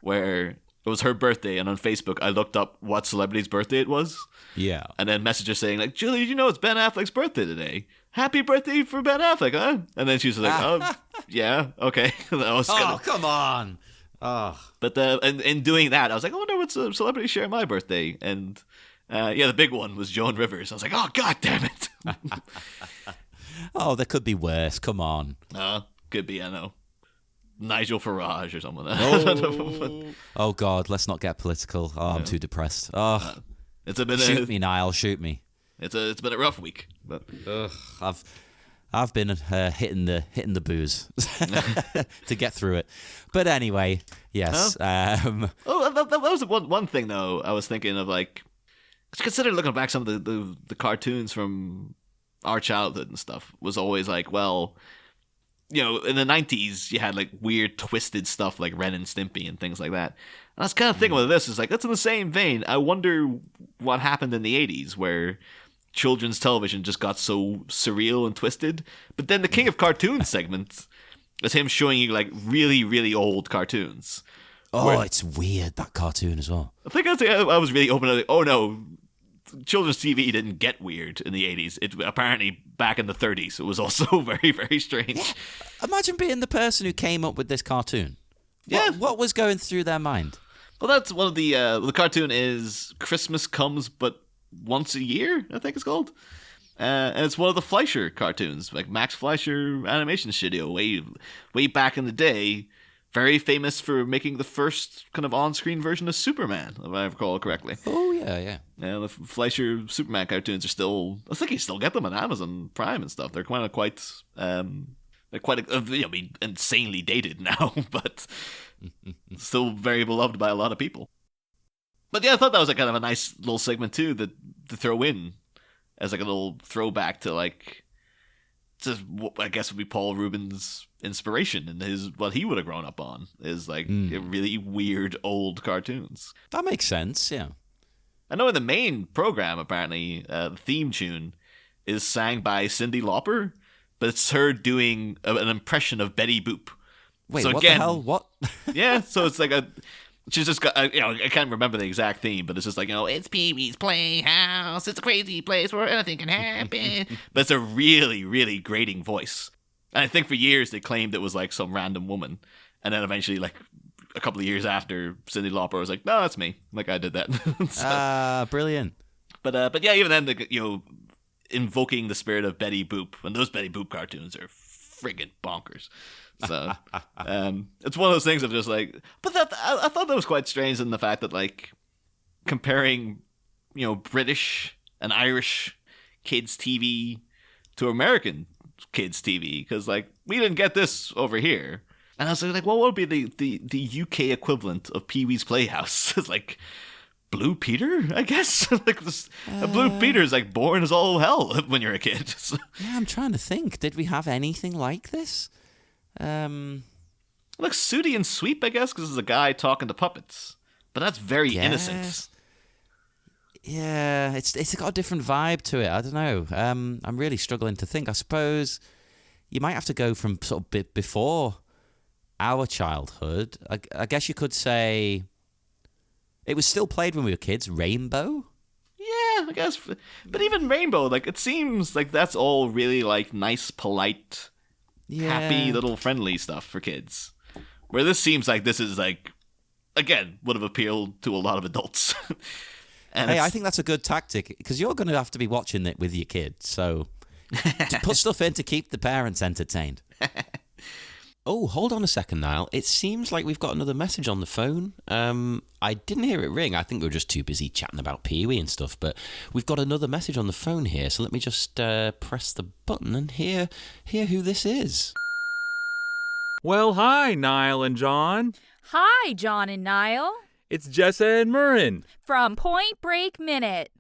where it was her birthday, and on Facebook I looked up what celebrity's birthday it was. Yeah. And then messaged her saying like, Julie, did you know it's Ben Affleck's birthday today? Happy birthday for Ben Affleck, huh? And then she was like, oh, yeah, okay. Come on. Oh. But in doing that, I was like, I wonder what celebrity share my birthday. And the big one was Joan Rivers. I was like, oh, God damn it. Oh, there could be worse. Come on. Could be, I know. Nigel Farage or someone. Oh, God, let's not get political. Oh, I'm too depressed. Oh, shoot me, Niall, shoot me. It's been a rough week. But I've been hitting the booze to get through it. But anyway, yes. That was one thing though. I was thinking of like, consider looking back some of the cartoons from our childhood and stuff was always like, well, in the 90s you had like weird twisted stuff like Ren and Stimpy and things like that. And I was kind of thinking with this is like, that's in the same vein. I wonder what happened in the 80s where children's television just got so surreal and twisted. But then the King of Cartoons segment is him showing you like really, really old cartoons. Oh, it's weird, that cartoon as well. I think I was really open to like, oh no, children's TV didn't get weird in the 80s. It apparently back in the 30s, it was also very, very strange. Imagine being the person who came up with this cartoon. Yeah. What was going through their mind? Well, that's one of the cartoon is Christmas Comes But Once a Year, I think it's called. And it's one of the Fleischer cartoons, like Max Fleischer Animation Studio, way back in the day. Very famous for making the first kind of on-screen version of Superman, if I recall correctly. Oh, yeah. Yeah, the Fleischer Superman cartoons are still... I think you still get them on Amazon Prime and stuff. They're kind of quite... they're quite insanely dated now, but still very beloved by a lot of people. But yeah, I thought that was kind of a nice little segment too to throw in as like a little throwback to like... just I guess would be Paul Rubin's inspiration and what he would have grown up on is like really weird old cartoons. That makes sense, yeah. I know in the main program, apparently, the theme tune is sang by Cyndi Lauper, but it's her doing an impression of Betty Boop. Wait, so what again, the hell? What? Yeah, so it's like she's just got, I can't remember the exact theme, but it's just like, it's Pee-Wee's Playhouse, it's a crazy place where anything can happen. But it's a really, really grating voice. And I think for years they claimed it was like some random woman. And then eventually, like a couple of years after, Cyndi Lauper was like, no, that's me. Like, I did that. Brilliant. But yeah, even then, invoking the spirit of Betty Boop. And those Betty Boop cartoons are friggin' bonkers. So it's one of those things of just like, but I thought that was quite strange in the fact that like comparing, British and Irish kids TV to American kids TV, because like we didn't get this over here. And I was like, well, what would be the UK equivalent of Pee-Wee's Playhouse? It's like Blue Peter, I guess. Like Blue Peter's like boring as all hell when you're a kid. So. Yeah, I'm trying to think. Did we have anything like this? Like Sooty and Sweep, I guess, because it's a guy talking to puppets. But that's very innocent. Yeah, it's got a different vibe to it. I don't know. I'm really struggling to think. I suppose you might have to go from sort of bit before our childhood. I guess you could say it was still played when we were kids. Rainbow? Yeah, I guess. But even Rainbow, like, it seems like that's all really, like, nice, polite, happy, little friendly stuff for kids. Where this seems like this is, like, again, would have appealed to a lot of adults. Hey, I think that's a good tactic, because you're going to have to be watching it with your kids, so to put stuff in to keep the parents entertained. Oh, hold on a second, Niall. It seems like we've got another message on the phone. I didn't hear it ring. I think we were just too busy chatting about Pee-Wee and stuff, but we've got another message on the phone here, so let me just press the button and hear who this is. Well, hi, Niall and Jon. Hi, Jon and Niall. It's Jessa and Murren. From Point Break Minute.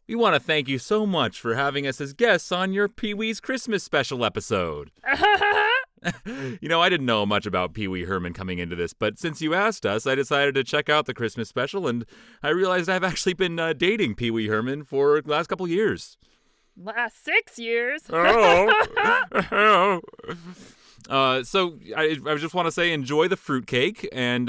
We want to thank you so much for having us as guests on your Pee-Wee's Christmas special episode. I didn't know much about Pee-Wee Herman coming into this, but since you asked us, I decided to check out the Christmas special, and I realized I've actually been dating Pee-Wee Herman for the last couple years. Last 6 years. Oh. So I just want to say enjoy the fruitcake and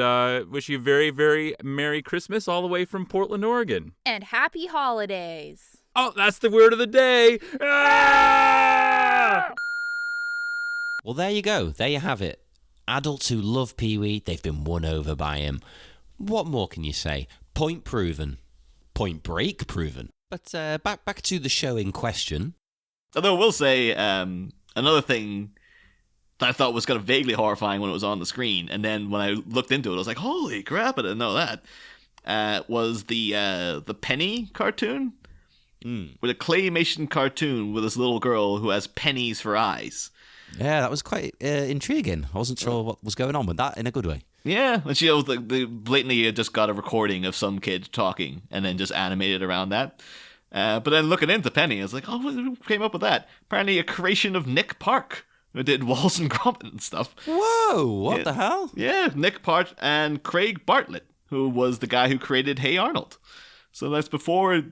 wish you very, very Merry Christmas all the way from Portland, Oregon. And happy holidays. Oh, that's the word of the day. Ah! Well, there you go. There you have it. Adults who love Pee-Wee, they've been won over by him. What more can you say? Point proven. Point break proven. But back to the show in question. Although I will say, another thing that I thought was kind of vaguely horrifying when it was on the screen, and then when I looked into it, I was like, holy crap, I didn't know that, was the Penny cartoon. With a claymation cartoon with this little girl who has pennies for eyes. Yeah, that was quite intriguing. I wasn't sure what was going on with that in a good way. Yeah, and she was blatantly just got a recording of some kid talking and then just animated around that. But then looking into Penny, I was like, oh, who came up with that? Apparently a creation of Nick Park, who did Wallace and Gromit and stuff. Whoa, what the hell? Yeah, Nick Park and Craig Bartlett, who was the guy who created Hey Arnold. So that's before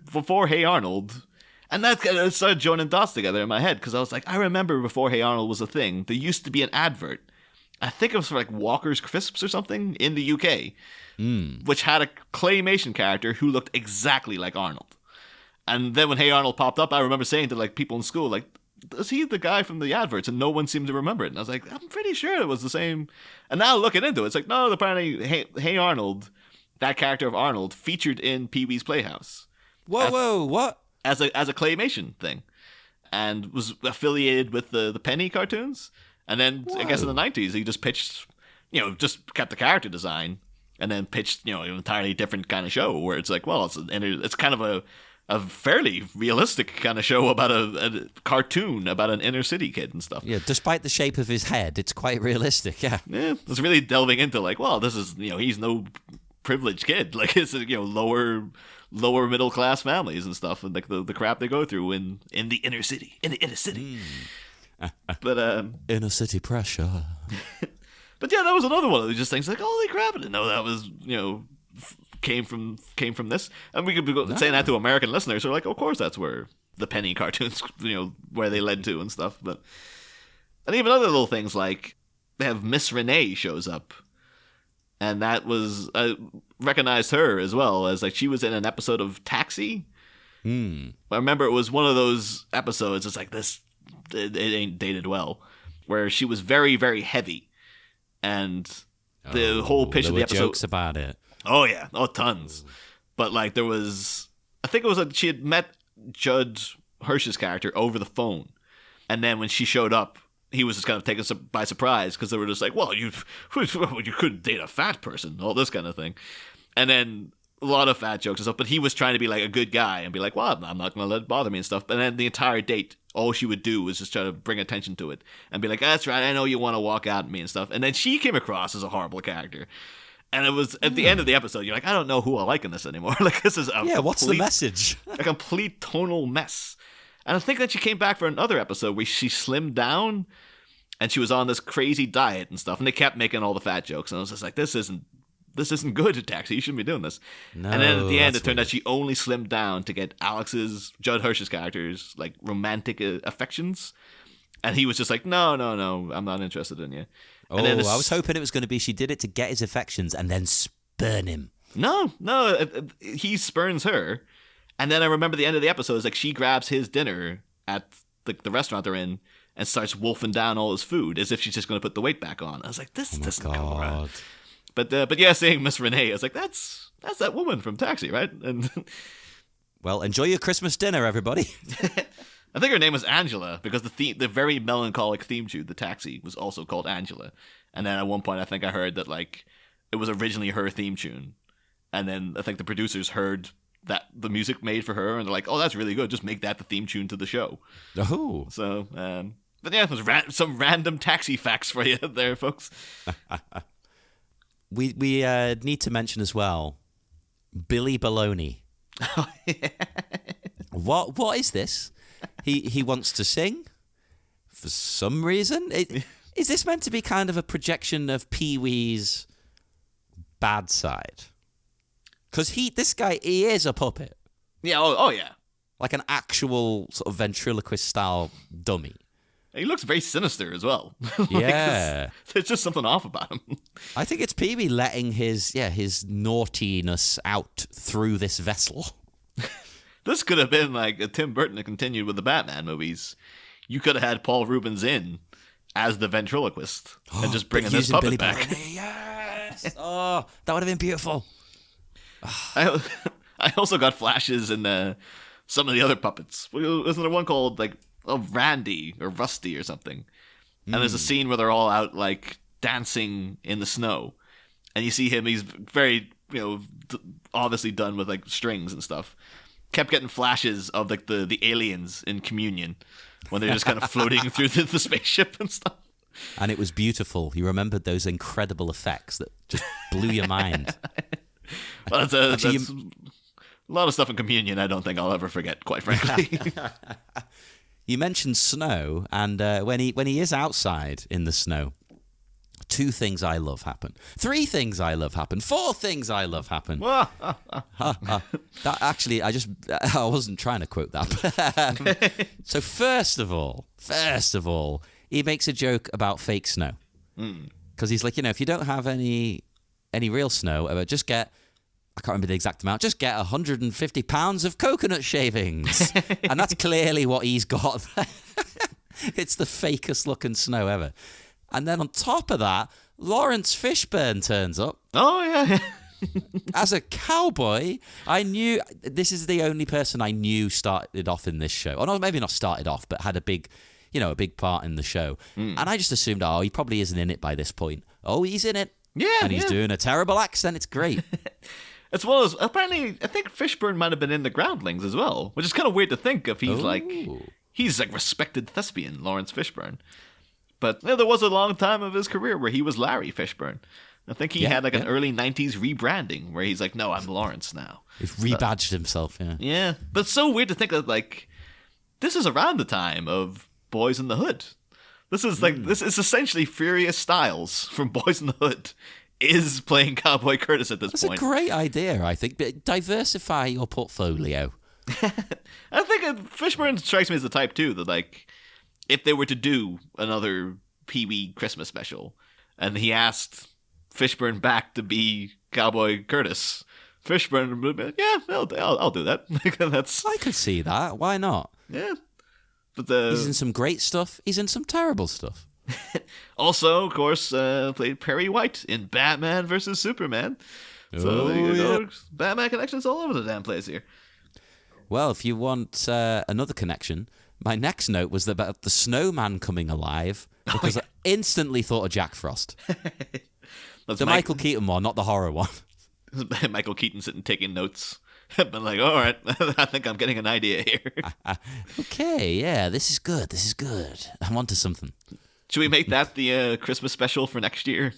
Hey Arnold. And that kind of started joining dots together in my head, because I was like, I remember before Hey Arnold was a thing, there used to be an advert. I think it was for like Walker's Crisps or something in the UK, which had a claymation character who looked exactly like Arnold. And then when Hey Arnold popped up, I remember saying to like people in school, like, is he the guy from the adverts? And no one seemed to remember it. And I was like, I'm pretty sure it was the same. And now looking into it, it's like, no, apparently Hey Arnold, that character of Arnold, featured in Pee-wee's Playhouse. Whoa, what? As a claymation thing. And was affiliated with the Penny cartoons. And then I guess in the 90s, he just pitched, just kept the character design and then pitched, an entirely different kind of show where it's like, well, it's kind of a fairly realistic kind of show about a cartoon about an inner city kid and stuff. Yeah, despite the shape of his head, it's quite realistic, yeah. Yeah, it's really delving into like, well, this is, he's no privileged kid. Like, it's, lower middle class families and stuff, and like the crap they go through in the inner city. But inner city pressure. But yeah, that was another one of those just things like, holy crap, I didn't know that was, came from this. And we could be saying that to American listeners who are like, of course that's where the Penny cartoons, where they led to and stuff. But and even other little things like they have Miss Renee shows up, and that was I recognized her as well as like she was in an episode of Taxi. I remember it was one of those episodes. It's like this, it ain't dated well, where she was very, very heavy, and the whole pitch of the episode. Jokes about it. Oh yeah, tons. But like there was, I think it was she had met Judd Hirsch's character over the phone, and then when she showed up, he was just kind of taken by surprise because they were just like, well, you couldn't date a fat person, all this kind of thing, and then a lot of fat jokes and stuff. But he was trying to be like a good guy and be like, well, I'm not going to let it bother me and stuff. But then the entire date, all she would do was just try to bring attention to it and be like, that's right, I know you want to walk out at me and stuff. And then she came across as a horrible character. And it was at the end of the episode, you're like, I don't know who I like in this anymore. Like, this is what's the message? A complete tonal mess. And I think that she came back for another episode where she slimmed down and she was on this crazy diet and stuff. And they kept making all the fat jokes. And I was just like, this isn't good, Taxi. You shouldn't be doing this. No, and then at the end, it turned out she only slimmed down to get Judd Hirsch's character's like romantic affections. And he was just like, no, I'm not interested in you. Oh, I was hoping it was going to be she did it to get his affections and then spurn him. No, he spurns her. And then I remember the end of the episode is like she grabs his dinner at the restaurant they're in and starts wolfing down all his food as if she's just going to put the weight back on. I was like, this doesn't come around. But yeah, seeing Miss Renee, I was like, that's that woman from Taxi, right? And well, enjoy your Christmas dinner, everybody. I think her name was Angela because the very melancholic theme tune, the Taxi, was also called Angela. And then at one point, I think I heard that like it was originally her theme tune, and then I think the producers heard that the music made for her, and they're like, "Oh, that's really good. Just make that the theme tune to the show." Oh, so but yeah, there's some random Taxi facts for you there, folks. We need to mention as well, Billy Baloney. Oh, yeah. What is this? He wants to sing for some reason. Is this meant to be kind of a projection of Pee-wee's bad side? Because this guy is a puppet. Yeah. Oh yeah. Like an actual sort of ventriloquist style dummy. He looks very sinister as well. Yeah. There's just something off about him. I think it's Pee-wee letting his naughtiness out through this vessel. This could have been like a Tim Burton that continued with the Batman movies. You could have had Paul Rubens in as the ventriloquist and just bringing this puppet Billy back. Baloney, yes! Oh, that would have been beautiful. I also got flashes in some of the other puppets. Wasn't there one called like Randy or Rusty or something? And there's a scene where they're all out like dancing in the snow, and you see him. He's very obviously done with like strings and stuff. Kept getting flashes of like the aliens in Communion when they're just kind of floating through the spaceship and stuff. And it was beautiful. You remembered those incredible effects that just blew your mind. Well, that's a lot of stuff in Communion I don't think I'll ever forget, quite frankly. You mentioned snow, and when he is outside in the snow, 2 things I love happen. 3 things I love happen. 4 things I love happen. That actually, I wasn't trying to quote that. So first of all, he makes a joke about fake snow. Because he's like, if you don't have any real snow, just get, I can't remember the exact amount, just get 150 pounds of coconut shavings. And that's clearly what he's got. It's the fakest looking snow ever. And then on top of that, Lawrence Fishburne turns up. Oh, yeah. As a cowboy, I knew, this is the only person I knew started off in this show. Or no, maybe not started off, but had a big part in the show. And I just assumed, he probably isn't in it by this point. Oh, he's in it. Yeah. And he's doing a terrible accent. It's great. As well as, apparently, I think Fishburne might have been in the Groundlings as well, which is kind of weird to think of. He's like respected thespian, Lawrence Fishburne. But there was a long time of his career where he was Larry Fishburne. I think he had an early 90s rebranding where he's like, no, I'm Lawrence now. He's rebadged himself, Yeah, but it's so weird to think that, this is around the time of Boys in the Hood. This is this is essentially Furious Styles from Boys in the Hood is playing Cowboy Curtis at this point. That's a great idea, I think. But diversify your portfolio. I think Fishburne strikes me as the type, too, that, if they were to do another Pee-Wee Christmas special, and he asked Fishburne back to be Cowboy Curtis, Fishburne would be like, yeah, I'll do that. I could see that. Why not? Yeah. But he's in some great stuff. He's in some terrible stuff. Also, of course, played Perry White in Batman versus Superman. So there you go. Batman connections all over the damn place here. Well, if you want another connection, my next note was about the snowman coming alive, because I instantly thought of Jack Frost. The Michael Keaton one, not the horror one. Michael Keaton sitting taking notes. I've been like, all right, I think I'm getting an idea here. Okay, yeah, this is good. I'm onto something. Should we make that the Christmas special for next year?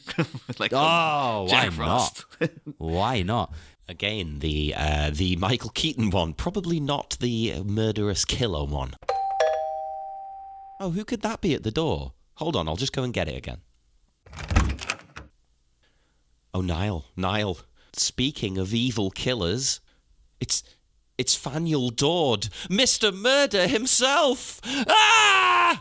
Jack Frost. Not? Why not? Again, the Michael Keaton one, probably not the murderous killer one. Oh, who could that be at the door? Hold on, I'll just go and get it again. Oh, Niall. Speaking of evil killers, it's Faniel Dord, Mr. Murder himself. Ah!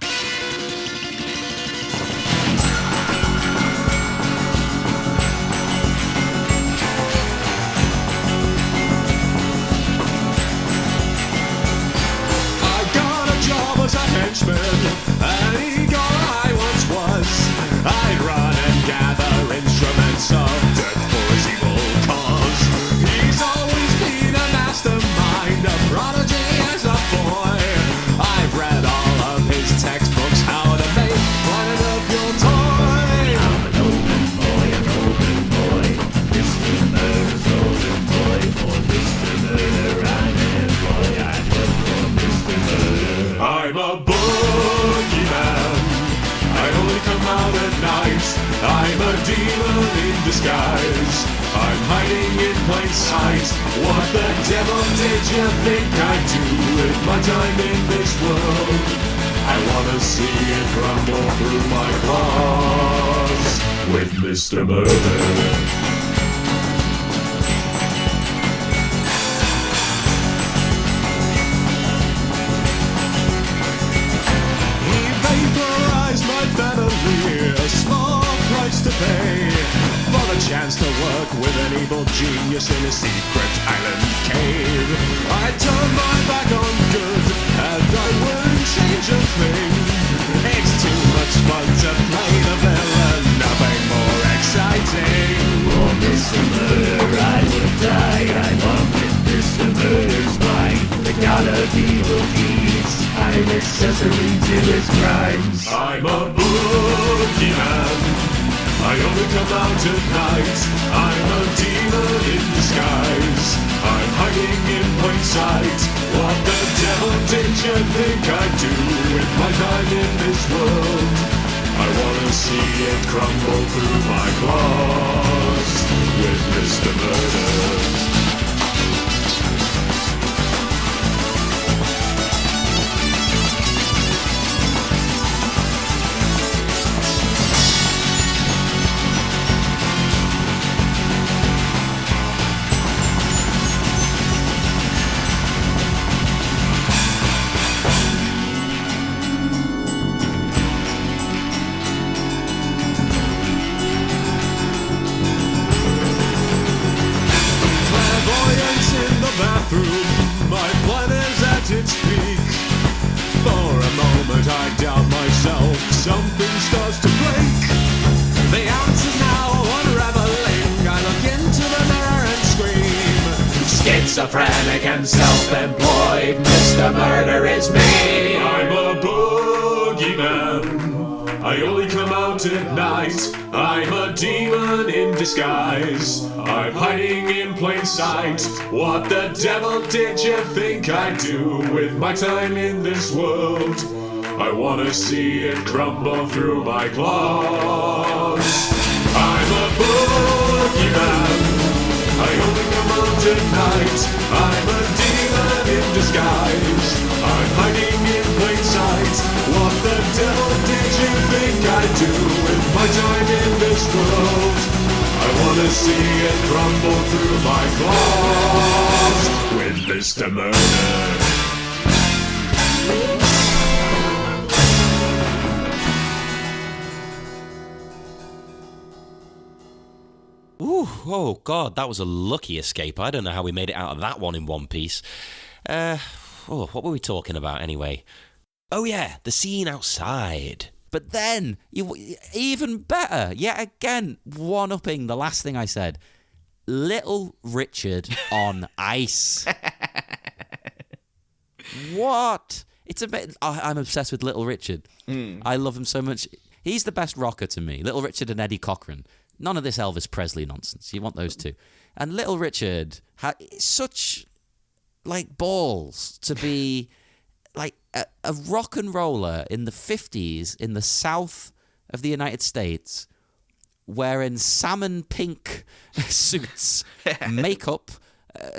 Was a henchman, an eagle I once was. I'd run and gather instruments of death for his evil cause. He's always been a mastermind, a prodigy as a boy. I've read all of his textbooks, how to make planet of your toy. I'm an open boy, Mr. Murder's golden boy. For Mr. Murder I'm an boy, I work for Mr. Murder. I'm a boogeyman, I only come out at night. I'm a demon in disguise, I'm hiding in plain sight. What the devil did you think I'd do with my time in this world? I wanna see it crumble through my claws with Mr. Murder. A small price to pay for the chance to work with an evil genius in a secret island cave. I turned my back on good and I wouldn't change a thing. It's too much fun to play the villain, nothing more exciting. For Mr. Murder I would die, I'm one with Mr. Murder's mind. The god of evil deeds, I'm accessory to his crimes. I'm a boogeyman, I only come out at night. I'm a demon in disguise, I'm hiding in plain sight. What the devil did you think I'd do with my time in this world? I wanna see it crumble through my claws with Mr. Murder. something starts to break. The answer's now unraveling. I look into the mirror and scream. Schizophrenic and self-employed, Mr. Murder is me. I'm a boogeyman. I only come out at night. I'm a demon in disguise. I'm hiding in plain sight. What the devil did you think I'd do with my time in this world? I wanna see it crumble through my claws. I'm a boogeyman. I only come out at night. I'm a demon in disguise. I'm hiding in plain sight. What the devil did you think I'd do with my time in this world? I wanna see it crumble through my claws with Mr. Murder. Ooh, oh God, that was a lucky escape. I don't know how we made it out of that one in one piece. What were we talking about anyway? Oh yeah, the scene outside. But then, even better, yet again, one-upping the last thing I said. Little Richard on ice. What? It's a bit. I'm obsessed with Little Richard. I love him so much. He's the best rocker to me. Little Richard and Eddie Cochran. None of this Elvis Presley nonsense. You want those two. And Little Richard had such, balls to be, a rock and roller in the 50s in the south of the United States, wearing salmon pink suits, makeup,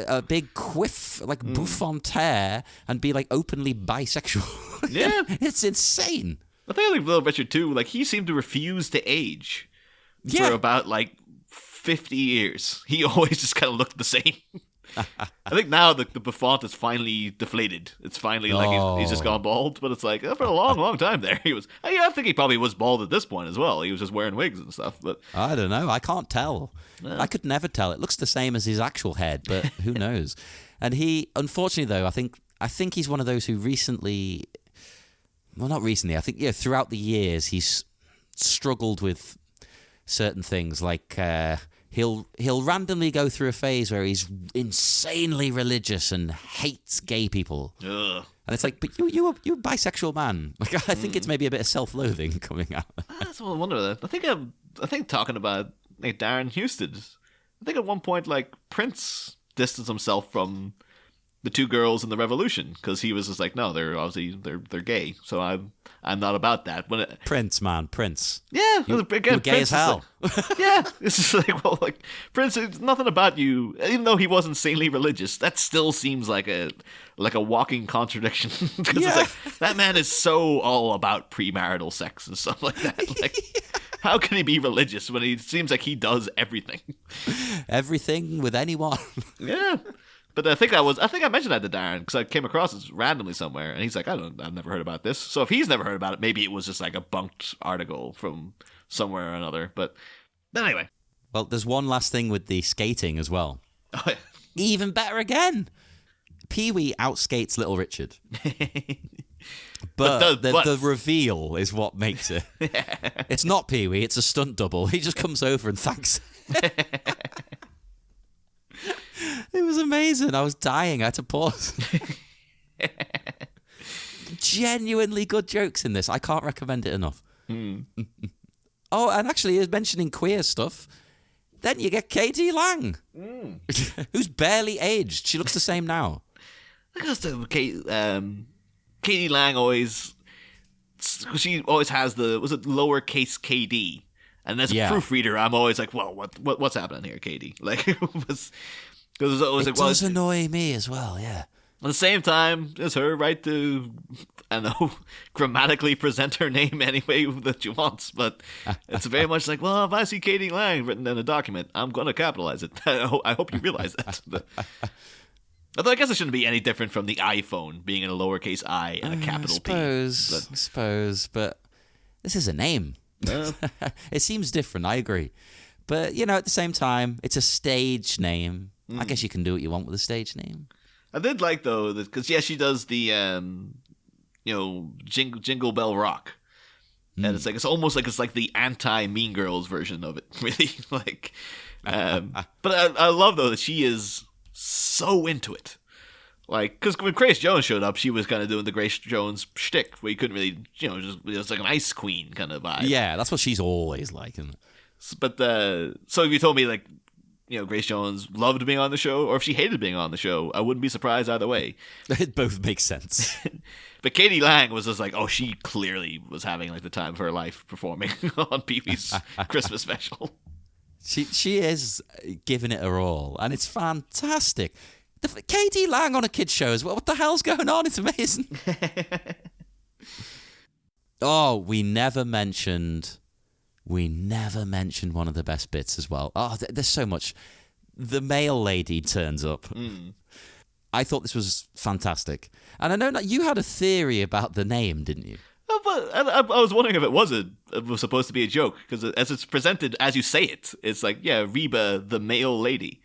a big quiff, bouffant, and be, openly bisexual. Yeah. It's insane. I think Little Richard, too, he seemed to refuse to age. For about 50 years. He always just kind of looked the same. I think now the bouffant is finally deflated. It's finally he's just gone bald, but it's for a long, long time there. He was. I think he probably was bald at this point as well. He was just wearing wigs and stuff. But I don't know. I can't tell. I could never tell. It looks the same as his actual head, but who knows? And he, unfortunately, though, I think he's one of those who recently, well, not recently. I think throughout the years he's struggled with certain things, he'll randomly go through a phase where he's insanely religious and hates gay people. Ugh. And it's but you're a bisexual man. I think it's maybe a bit of self-loathing coming out. That's what I wonder. I think talking about Darren Houston. I think at one point Prince distanced himself from the two girls in the Revolution because he was just no, they're obviously they're gay, so I'm not about that. Prince. Yeah, you're again, gay as hell. Yeah, it's just Prince. It's nothing about you, even though he was insanely religious. That still seems like a walking contradiction because that man is so all about premarital sex and stuff like that. How can he be religious when he seems like he does everything? Everything with anyone. Yeah. But I think I mentioned that to Darren because I came across this randomly somewhere, and he's like, I've never heard about this. So if he's never heard about it, maybe it was just a bunked article from somewhere or another. But anyway. Well, there's one last thing with the skating as well. Oh, yeah. Even better again. Pee-wee outskates Little Richard. But the reveal is what makes it. It's not Pee-wee, it's a stunt double. He just comes over and thanks. It was amazing. I was dying. I had to pause. Genuinely good jokes in this. I can't recommend it enough. Oh, and actually, mentioning queer stuff, then you get Katie Lang, who's barely aged. She looks the same now. Because Katie Lang always has was it lowercase KD? And as a proofreader, I'm always well, what's happening here, Katie? Because it does annoy me as well, yeah. At the same time, it's her right to, grammatically present her name any way that she wants. But it's very much if I see Katie Lang written in a document, I'm going to capitalize it. I hope you realize that. Although I guess it shouldn't be any different from the iPhone being in a lowercase I and a capital P. I suppose, but this is a name. It seems different, I agree. But, at the same time, it's a stage name. I guess you can do what you want with a stage name. I did though, because, she does the, Jingle Bell Rock. And it's almost like it's like the anti Mean Girls version of it, really. Like, but I love though that she is so into it. Like, because when Grace Jones showed up, she was kind of doing the Grace Jones shtick, where you couldn't really, just it was like an ice queen kind of vibe. Yeah, that's what she's always like, isn't it? But so if you told me like, Grace Jones loved being on the show, or if she hated being on the show, I wouldn't be surprised either way. It both makes sense. But Katie Lang was just like, oh, she clearly was having like the time of her life performing on Pee-wee's Christmas special. She is giving it her all, and it's fantastic. Katie Lang on a kid's show as well. What the hell's going on? It's amazing. Oh, we never mentioned one of the best bits as well. Oh, there's so much. The mail lady turns up. I thought this was fantastic. And I know that you had a theory about the name, didn't you? But I was wondering if it was supposed to be a joke, because as it's presented as you say it, it's like, yeah, Reba, the mail lady.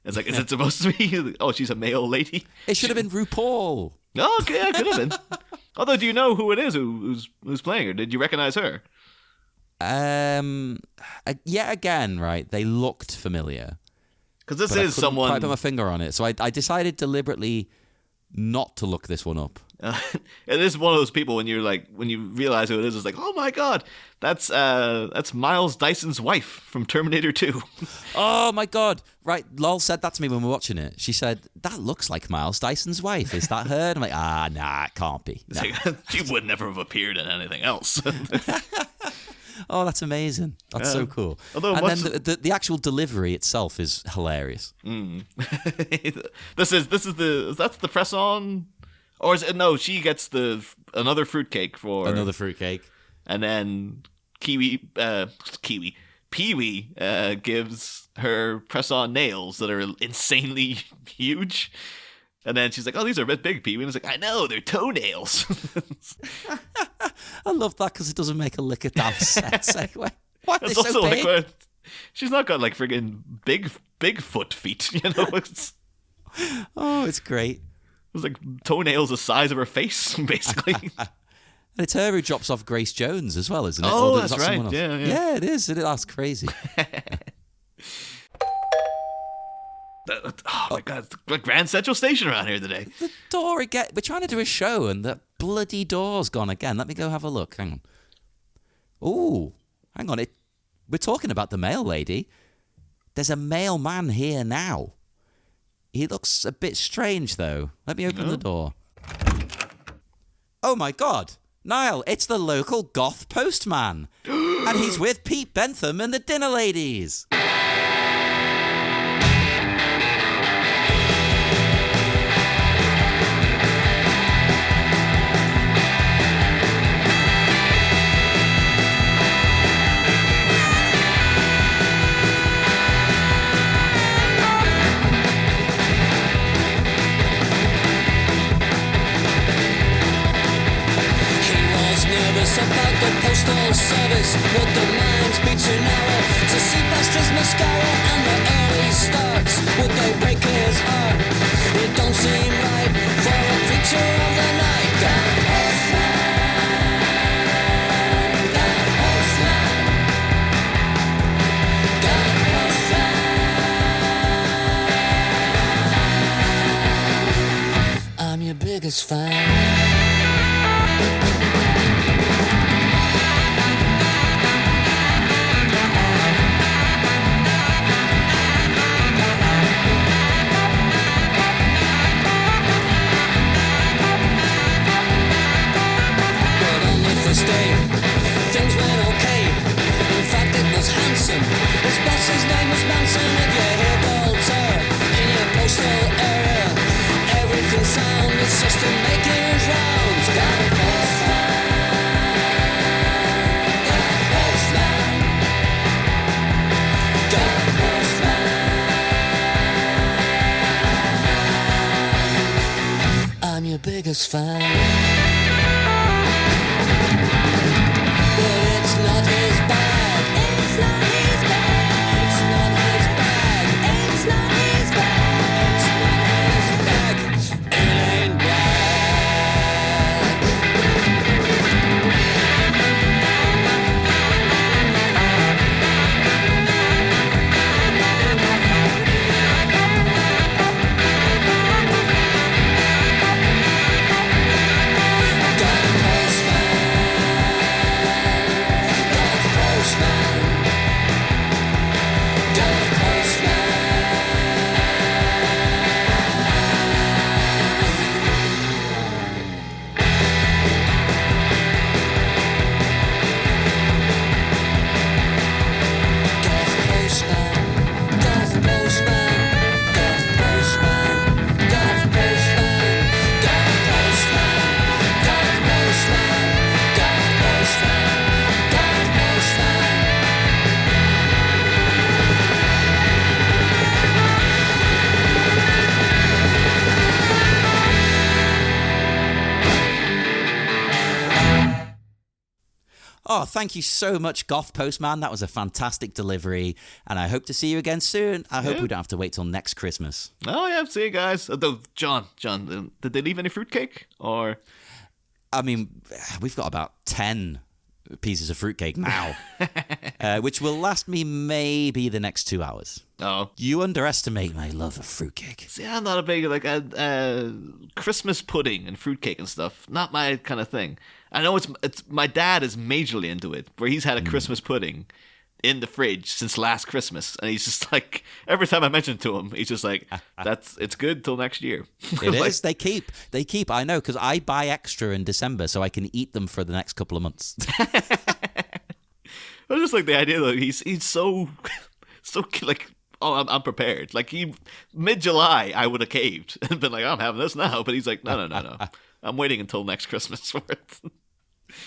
It's like, is it supposed to be, oh, she's a mail lady? It should have been RuPaul. Oh, okay, yeah, it could have been. Although, do you know who it is who's playing her? Did you recognize her? Yet again, right, they looked familiar. Because this is someone... I couldn't quite put my finger on it, so I decided deliberately not to look this one up. It is one of those people when you realize who it is, it's like, oh my god, that's Miles Dyson's wife from Terminator 2. Oh my god! Right, Lol said that to me when we were watching it. She said, "That looks like Miles Dyson's wife. Is that her?" And I'm like, nah, it can't be. No. She would never have appeared in anything else. Oh, that's amazing. That's so cool. Although then the actual delivery itself is hilarious. That's the press on. Or is it, no, she gets another fruitcake for... Another fruitcake. And then Pee-Wee gives her press-on nails that are insanely huge. And then she's like, oh, these are a bit big, Pee-Wee. And it's like, I know, they're toenails. I love that because it doesn't make a lick of damn sense. Why are they so big? Like, she's not got like friggin' Bigfoot feet, Oh, it's great. It's like toenails the size of her face, basically. And it's her who drops off Grace Jones as well, isn't it? Oh, that's right. Yeah. Yeah, it is. That's crazy. Oh my god, it's the Grand Central Station around here today. The door again. We're trying to do a show and the bloody door's gone again. Let me go have a look. Hang on. Oh, hang on. We're talking about the mail lady. There's a mailman here now. He looks a bit strange, though. Let me open the door. Oh, my God. Niall, it's the local goth postman. And he's with Pete Bentham and the dinner ladies. About the postal service, would the minds be too narrow to see past his mascara and the early starts? Would they break his heart? It don't seem right for a creature of the night. God postman, God postman, God postman. I'm your biggest fan. Things went okay. In fact, it was handsome. His boss's name was Manson. If you hear Gold's in your postal area, everything sound is system making his rounds. God postman, God postman, God postman. I'm your biggest fan. It's not his bag. It's not his bag. It's not his bag. It's not his bag. It's not his bag. It ain't black. Oh, thank you so much, Goth Postman. That was a fantastic delivery, and I hope to see you again soon. I hope we don't have to wait till next Christmas. Oh, yeah, see you guys. Though, John, did they leave any fruitcake? Or... I mean, we've got about 10 pieces of fruitcake now, which will last me maybe the next 2 hours. Oh. You underestimate my love of fruitcake. See, I'm not a big, like, Christmas pudding and fruitcake and stuff. Not my kind of thing. I know it's my dad is majorly into it, where he's had a Christmas pudding in the fridge since last Christmas, and he's just like, every time I mention it to him, he's just like, it's good till next year. It is. They keep. I know, because I buy extra in December so I can eat them for the next couple of months. I just like the idea that he's so like, oh, I'm prepared. Like, mid-July, I would have caved and been like, I'm having this now, but he's like, no. I'm waiting until next Christmas for it.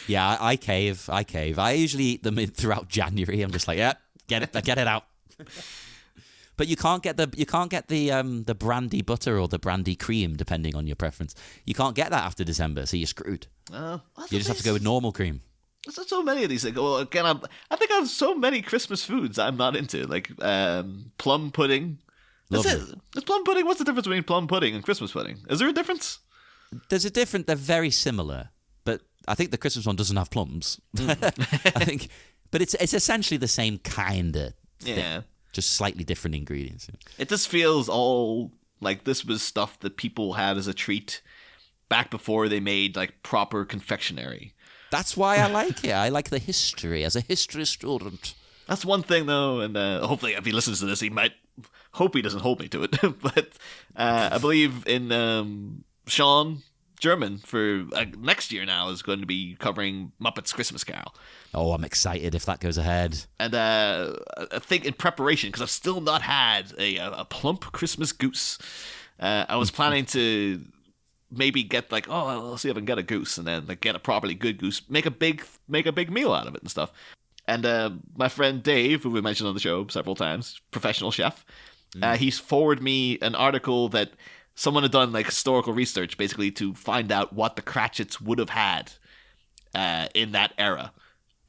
Yeah, I cave. I usually eat them throughout January. I'm just like, yeah, get it out. But you can't get the brandy butter or the brandy cream, depending on your preference. You can't get that after December, so you're screwed. You just have to go with normal cream. There's so many of these things. Well, again, I think I have so many Christmas foods I'm not into, like plum pudding. Is plum pudding? What's the difference between plum pudding and Christmas pudding? Is there a difference? There's a difference. They're very similar, but I think the Christmas one doesn't have plums. I think, but it's essentially the same kind of thing. Yeah, just slightly different ingredients. It just feels all like this was stuff that people had as a treat back before they made like proper confectionery. That's why I like it. I like the history as a history student. That's one thing, though, and hopefully if he listens to this, he might hope he doesn't hold me to it. But I believe in Sean German for next year now is going to be covering Muppets Christmas Carol. Oh, I'm excited if that goes ahead. And I think in preparation, because I've still not had a plump Christmas goose, I was planning to maybe get like, oh, I'll see if I can get a goose, and then like get a properly good goose, make a big meal out of it and stuff. And my friend Dave, who we mentioned on the show several times, professional chef, he's forwarded me an article that someone had done like historical research basically to find out what the Cratchits would have had in that era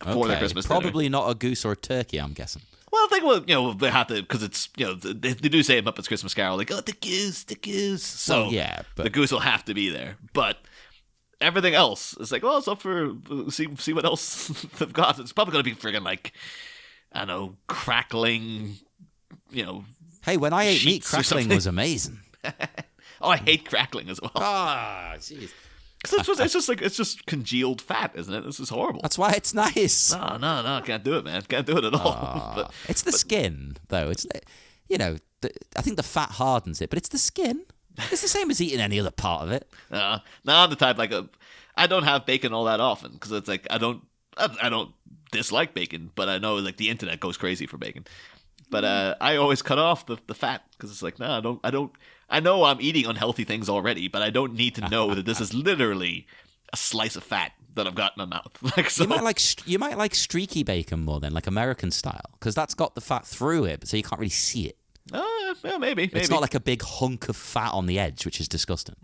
for their Christmas dinner. Probably not a goose or a turkey, I'm guessing. Well, I think, they have to, because it's, they do say in Muppets Christmas Carol, like, oh, the goose. So yeah, but the goose will have to be there. But everything else is like, well, it's up for, see what else they've got. It's probably going to be friggin' like, I don't know, crackling, Hey, when I ate meat, crackling was amazing. Oh, I hate crackling as well. Ah, jeez. It's just congealed fat, isn't it? This is horrible. That's why it's nice. No, can't do it, man. Can't do it at all. It's the skin, though. It's, I think the fat hardens it, but it's the skin. It's the same as eating any other part of it. No, I'm the type I don't have bacon all that often because it's like I don't dislike bacon, but I know like the internet goes crazy for bacon. But I always cut off the fat because it's like, no, I don't. I know I'm eating unhealthy things already, but I don't need to know that this is literally a slice of fat that I've got in my mouth. Like, so. You might like streaky bacon more than like American style because that's got the fat through it, so you can't really see it. Oh, yeah, maybe. It's not like a big hunk of fat on the edge, which is disgusting.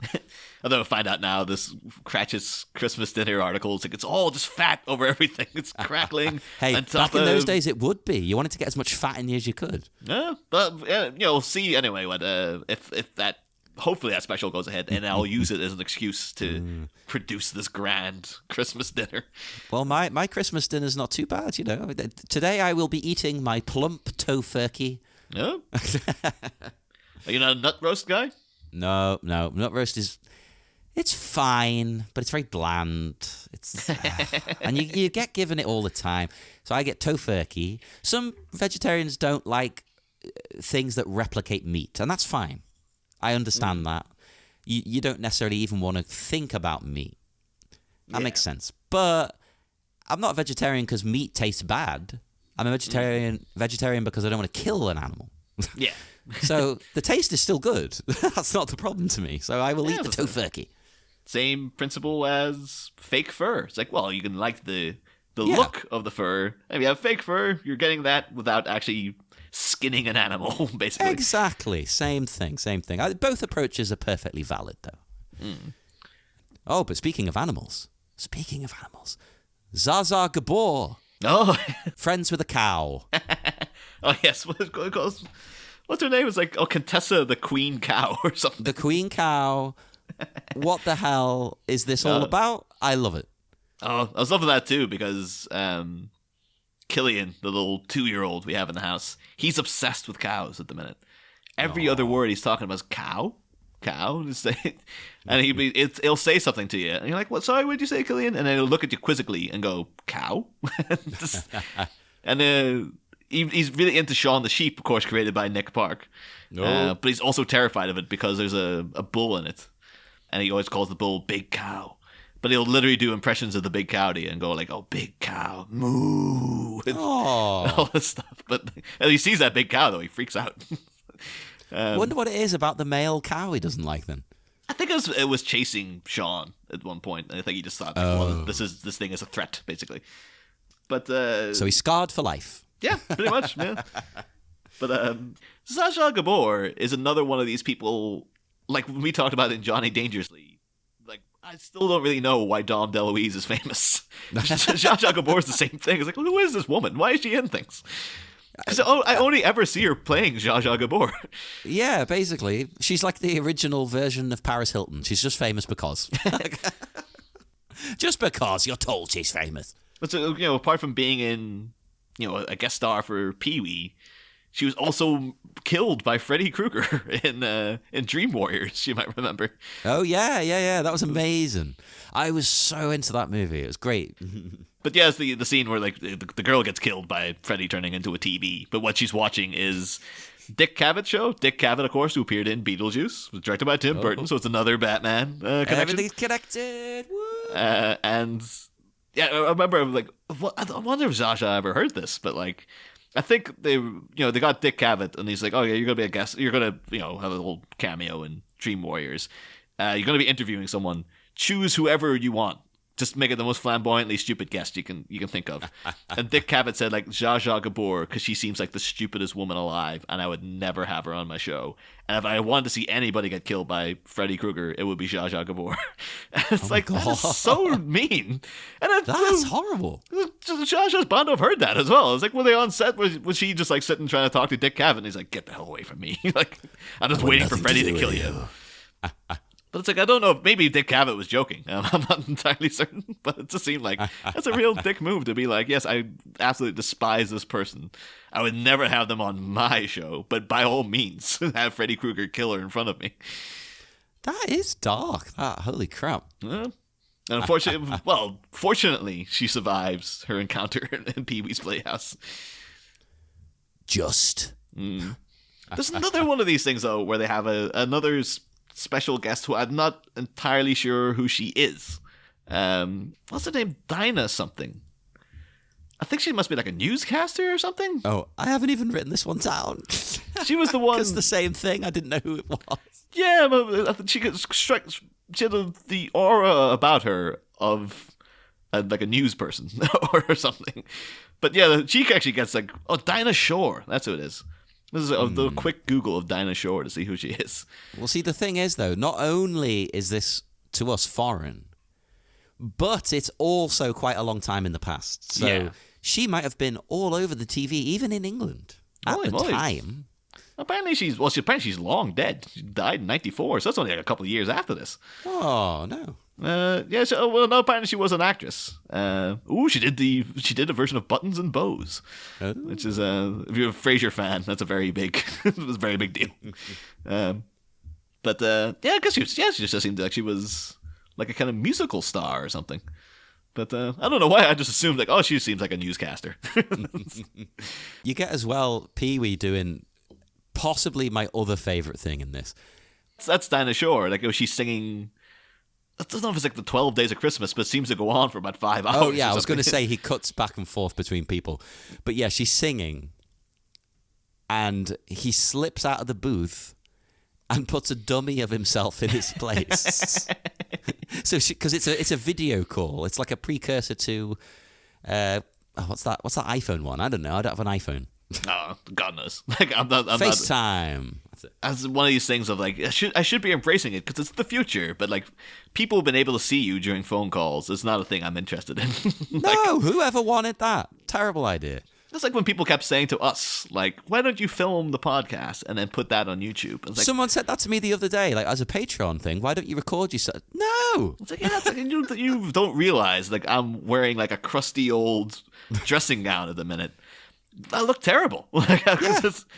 Although I find out now, this Cratchit's Christmas dinner article, it's all just fat over everything. It's crackling. Hey, back in those days, it would be. You wanted to get as much fat in you as you could. Yeah, but we'll see anyway. What if that? Hopefully that special goes ahead, and I'll use it as an excuse to produce this grand Christmas dinner. Well, my Christmas dinner's not too bad, Today I will be eating my plump tofurkey. No? Are you not a nut roast guy? No. Nut roast it's fine, but it's very bland. And you get given it all the time. So I get tofurkey. Some vegetarians don't like things that replicate meat, and that's fine. I understand that. You don't necessarily even want to think about meat. That makes sense. But I'm not a vegetarian because meat tastes bad. I'm a vegetarian because I don't want to kill an animal. Yeah. So the taste is still good. That's not the problem to me. So I will eat the tofurkey. Same principle as fake fur. It's like, well, you can like the look of the fur. If you have fake fur, you're getting that without actually skinning an animal, basically. Exactly. Same thing. Both approaches are perfectly valid, though. Oh, but speaking of animals, Zsa Gabor. Oh, Friends with a cow. oh yes. What's her name? It's like Contessa the Queen Cow or something. The Queen Cow. What the hell is this all about? I love it. Oh, I was loving that too because Killian, the little 2-year-old we have in the house, he's obsessed with cows at the minute. Every other word he's talking about is cow. And he'll say something to you, and you're like, "What? Sorry, what did you say, Killian?" And then he'll look at you quizzically and go, "Cow." And he's really into Shaun the Sheep, of course, created by Nick Park. But he's also terrified of it because there's a bull in it, and he always calls the bull Big Cow. But he'll literally do impressions of the big cow to you and go like, "Oh, big cow, moo," and all this stuff. But he sees that big cow though, he freaks out. Wonder what it is about the male cow he doesn't like then. I think it was chasing Shaun at one point. I think he just thought, well, this thing is a threat, basically. But so he's scarred for life. Yeah, pretty much. Yeah. But Zsa Gabor is another one of these people, like when we talked about in Johnny Dangerously. Like, I still don't really know why Dom DeLuise is famous. Zsa Gabor is the same thing. It's like, who is this woman? Why is she in things? Because I only ever see her playing Zsa Gabor. Yeah, basically. She's like the original version of Paris Hilton. She's just famous because. Just because you're told she's famous. But so, apart from being in, a guest star for Pee-Wee, she was also killed by Freddy Krueger in Dream Warriors, you might remember. Oh, yeah. That was amazing. I was so into that movie. It was great. But yeah, it's the scene where like the girl gets killed by Freddy turning into a TV. But what she's watching is Dick Cavett show. Dick Cavett, of course, who appeared in Beetlejuice, was directed by Tim Burton, so it's another Batman connection. Everything's connected. Woo! And yeah, I remember like, I wonder if Zsa ever heard this, but like, I think they got Dick Cavett, and he's like, "Oh yeah, you're gonna be a guest. You're gonna have a little cameo in Dream Warriors. You're gonna be interviewing someone. Choose whoever you want. Just make it the most flamboyantly stupid guest you can think of." And Dick Cavett said like Zsa Gabor because she seems like the stupidest woman alive, and I would never have her on my show. And if I wanted to see anybody get killed by Freddy Krueger, it would be Zsa Gabor. And it's that is so mean. And that's horrible. Zsa's bound to have heard that as well. It's like, were they on set? Was she just like sitting trying to talk to Dick Cavett? And he's like, "Get the hell away from me!" Like, I'm just waiting for Freddy to kill you. But it's like, I don't know if maybe Dick Cavett was joking. I'm not entirely certain, but it just seemed like that's a real dick move to be like, yes, I absolutely despise this person. I would never have them on my show, but by all means, have Freddy Krueger kill her in front of me. That is dark. Holy crap. And unfortunately, fortunately, she survives her encounter in Pee-Wee's Playhouse. Just. There's another one of these things, though, where they have another special guest who I'm not entirely sure who she is. What's her name? Dinah something. I think she must be like a newscaster or something. Oh, I haven't even written this one down. She was the one. It's the same thing. I didn't know who it was. Yeah, but I think she had the aura about her of like a news person or something. But yeah, she actually gets like, Dinah Shore. That's who it is. This is the quick Google of Dinah Shore to see who she is. Well, see, the thing is, though, not only is this, to us, foreign, but it's also quite a long time in the past. So she might have been all over the TV, even in England, at the time. Apparently she's long dead. She died in 1994, so that's only like a couple of years after this. Oh, no. Apparently she was an actress. She did a version of Buttons and Bows, which is if you're a Frasier fan, that's a very big, it was a very big deal. I guess she just seemed like she was like a kind of musical star or something. But I don't know why I just assumed like, she seems like a newscaster. You get as well Pee-Wee doing possibly my other favorite thing in this. That's Dinah Shore. Like she's singing. I don't know if it's like the 12 Days of Christmas, but it seems to go on for about 5 hours. Oh, yeah, I was going to say he cuts back and forth between people. But yeah, she's singing, and he slips out of the booth and puts a dummy of himself in his place. So, because it's a video call. It's like a precursor to, what's that iPhone one? I don't know. I don't have an iPhone. Oh, God knows. Like, I'm not FaceTime. I as one of these things of like, I should be embracing it because it's the future, but like people have been able to see you during phone calls. It's not a thing I'm interested in. No, whoever wanted that? Terrible idea. It's like when people kept saying to us, like, why don't you film the podcast and then put that on YouTube? It's like, Someone said that to me the other day, like as a Patreon thing. Why don't you record yourself? No. it's like, yeah, it's like you don't realize, like, I'm wearing like a crusty old dressing gown at the minute. I look terrible. Like,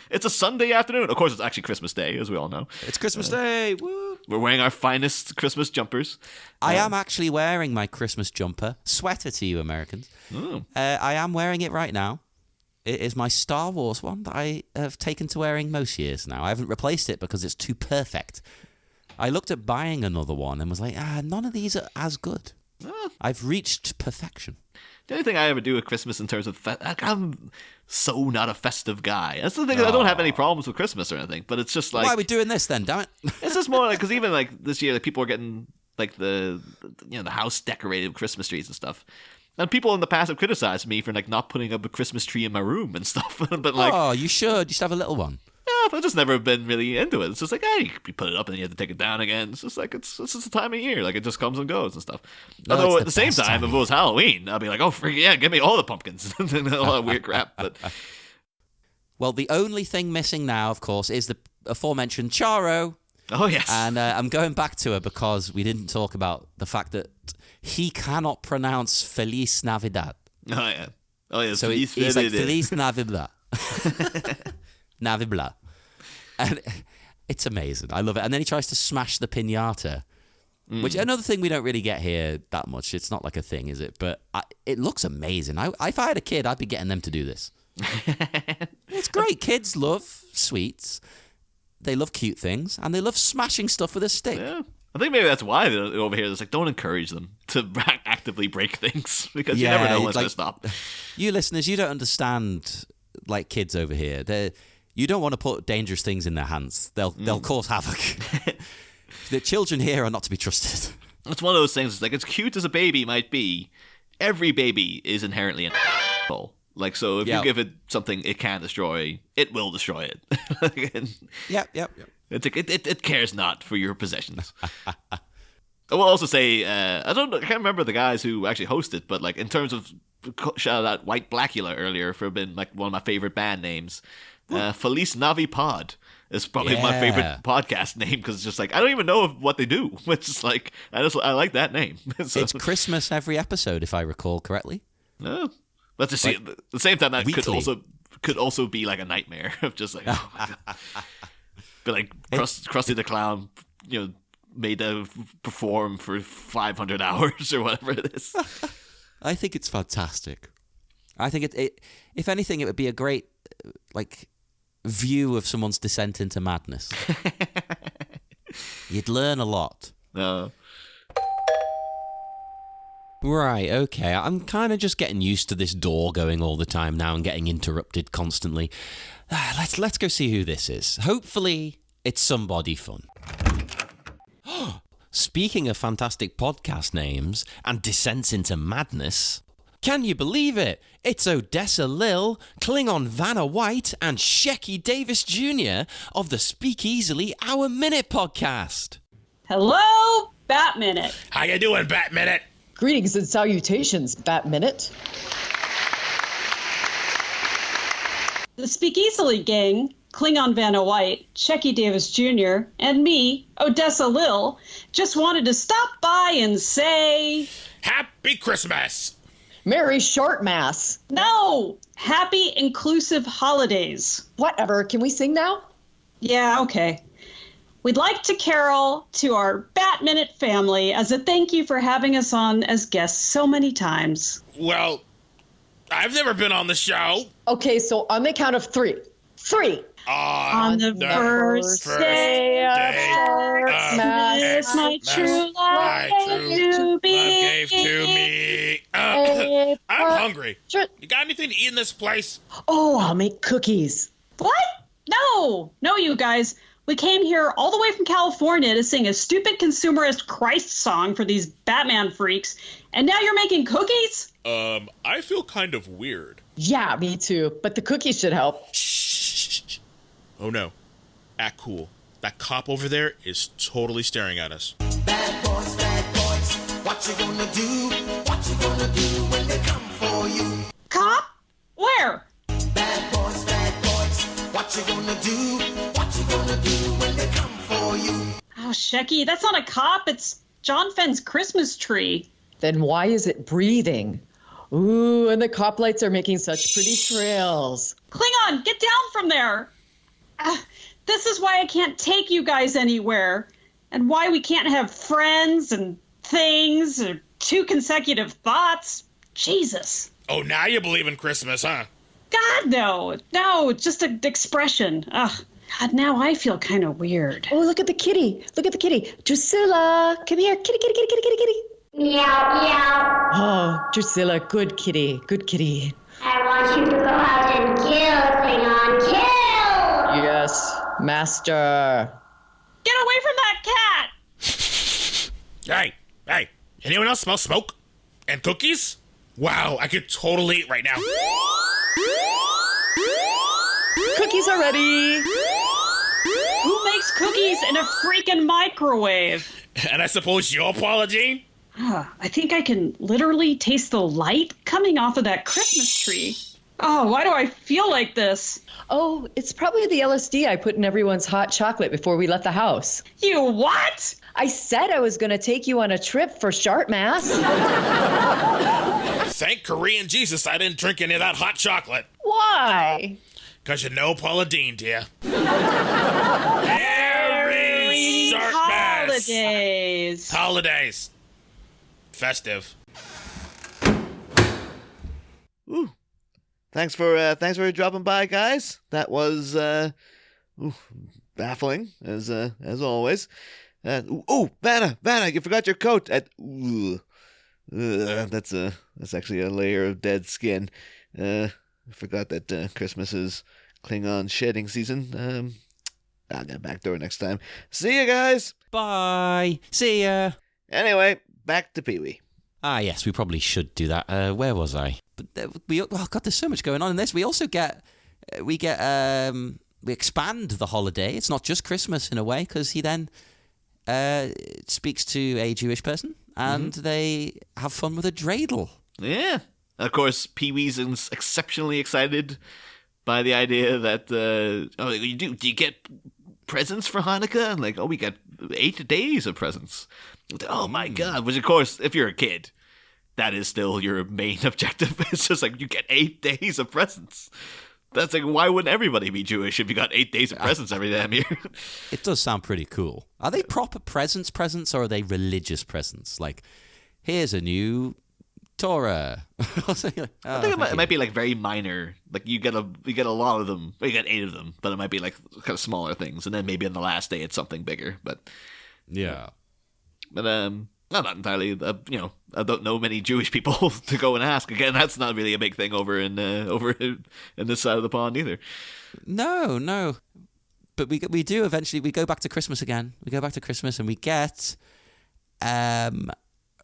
it's a Sunday afternoon. Of course, it's actually Christmas Day, as we all know. It's Christmas Day. Woo. We're wearing our finest Christmas jumpers. I am actually wearing my Christmas jumper, sweater to you Americans. I am wearing it right now. It is my Star Wars one that I have taken to wearing most years now. I haven't replaced it because it's too perfect. I looked at buying another one and was like, none of these are as good. I've reached perfection. The only thing I ever do at Christmas in terms of I'm so not a festive guy. That's the thing. I don't have any problems with Christmas or anything, but it's just like, why are we doing this then? Damn it! It's just more like, because even like this year, like people are getting like the house decorated with Christmas trees and stuff. And people in the past have criticized me for like not putting up a Christmas tree in my room and stuff. But like, you should. You should have a little one. Yeah, but I've just never been really into it. It's just like, you put it up and then you have to take it down again. It's just like, it's just a time of year. Like, it just comes and goes and stuff. Although at the same time, if it was Halloween, I'd be like, give me all the pumpkins and all that weird crap. But well, the only thing missing now, of course, is the aforementioned Charo. Oh, yes. And I'm going back to her because we didn't talk about the fact that he cannot pronounce Feliz Navidad. Oh, yeah. Oh, yeah. So he's like, Feliz Navidad. Navidad. And it's amazing. I love it. And then he tries to smash the piñata, which another thing we don't really get here that much. It's not like a thing, is it? But it looks amazing. If I had a kid, I'd be getting them to do this. It's great. Kids love sweets. They love cute things, and they love smashing stuff with a stick. Yeah. I think maybe that's why they're over here. It's like, don't encourage them to actively break things, because you never know when it's going to stop. You listeners, you don't understand, like, kids over here. You don't want to put dangerous things in their hands. They'll cause havoc. The children here are not to be trusted. It's one of those things. It's like, as cute as a baby might be, every baby is inherently an asshole. Like, so if you give it something it can't destroy, it will destroy it. Yep. It's like, it cares not for your possessions. I will also say, I can't remember the guys who actually hosted, but like, in terms of, shout out White Blackula earlier for being like one of my favorite band names. Feliz Navi Pod is probably my favorite podcast name, because it's just like, I don't even know what they do. It's just like, I like that name. So, it's Christmas every episode, if I recall correctly. No. Let's just see. At the same time, that could also be like a nightmare of just like, oh my God. Be like Krusty the Clown, made to perform for 500 hours or whatever it is. I think it's fantastic. I think it if anything, it would be a great like view of someone's descent into madness. You'd learn a lot. Right, okay. I'm kind of just getting used to this door going all the time now and getting interrupted constantly. Let's go see who this is. Hopefully, it's somebody fun. Speaking of fantastic podcast names and descents into madness, can you believe it? It's Odessa Lil, Klingon Vanna White, and Shecky Davis Jr. of the Speak Easily Hour Minute podcast. Hello, Bat Minute. How you doing, Bat Minute? Greetings and salutations, Bat Minute. The Speak Easily gang, Klingon Vanna White, Shecky Davis Jr., and me, Odessa Lil, just wanted to stop by and say... Happy Christmas! Merry Short Mass. No! Happy Inclusive Holidays. Whatever. Can we sing now? Yeah, okay. We'd like to carol to our Bat Minute family as a thank you for having us on as guests so many times. Well, I've never been on the show. Okay, so on the count of 3. 3. On the first day of Christmas, my true love gave to me. I'm hungry. You got anything to eat in this place? Oh, I'll make cookies. What? No, you guys. We came here all the way from California to sing a stupid consumerist Christ song for these Batman freaks, and now you're making cookies? I feel kind of weird. Yeah, me too, but the cookies should help. Shh. Oh no. Act cool. That cop over there is totally staring at us. Bad boys, what you gonna do? What you gonna do when they come for you? Cop? Where? Bad boys, what you gonna do? What you gonna do when they come for you? Oh, Shecky, that's not a cop. It's John Fenn's Christmas tree. Then why is it breathing? Ooh, and the cop lights are making such pretty trails. Klingon, get down from there. This is why I can't take you guys anywhere. And why we can't have friends and things or 2 consecutive thoughts. Jesus. Oh, now you believe in Christmas, huh? God, no. No, just an expression. Ugh. God, now I feel kind of weird. Oh, look at the kitty. Look at the kitty. Drusilla, come here. Kitty, kitty, kitty, kitty, kitty, kitty. Meow, meow. Oh, Drusilla, good kitty. Good kitty. I want you to go out and kill, Klingon. Kill! Yes, master. Get away from that cat! Hey, anyone else smell smoke? And cookies? Wow, I could totally eat right now. Cookies are ready. Who makes cookies in a freaking microwave? And I suppose you're Paula Jean? I think I can literally taste the light coming off of that Christmas tree. Oh, why do I feel like this? Oh, it's probably the LSD I put in everyone's hot chocolate before we left the house. You what? I said I was going to take you on a trip for Sharp Mass. Thank Korean Jesus I didn't drink any of that hot chocolate. Why? Because you know Paula Dean, dear. Merry Sharp Mass. Holidays. Festive. Ooh. Thanks for dropping by, guys. That was baffling as always. Vanna, you forgot your coat. That's actually a layer of dead skin. I forgot that Christmas is Klingon shedding season. I'll get back door next time. See you guys. Bye. See ya. Anyway, back to Pee-Wee. Ah, yes, we probably should do that. Where was I? But God, there's so much going on in this. We also we expand the holiday. It's not just Christmas in a way, because he then speaks to a Jewish person, and they have fun with a dreidel. Yeah. Of course, Pee-Wee's exceptionally excited by the idea that, do you get presents for Hanukkah? And like, we got 8 days of presents. Oh my God. Which, of course, if you're a kid, that is still your main objective. It's just like, you get 8 days of presents. That's like, why wouldn't everybody be Jewish if you got 8 days of presents every damn year? It does sound pretty cool. Are they proper presents, or are they religious presents? Like, here's a new Torah. I think it might be like very minor. Like you get a lot of them. Well, you get 8 of them, but it might be like kind of smaller things, and then maybe on the last day it's something bigger. But yeah, but not entirely. I don't know many Jewish people to go and ask. Again, that's not really a big thing over in this side of the pond either. No. But we do eventually. We go back to Christmas again. We go back to Christmas, and we get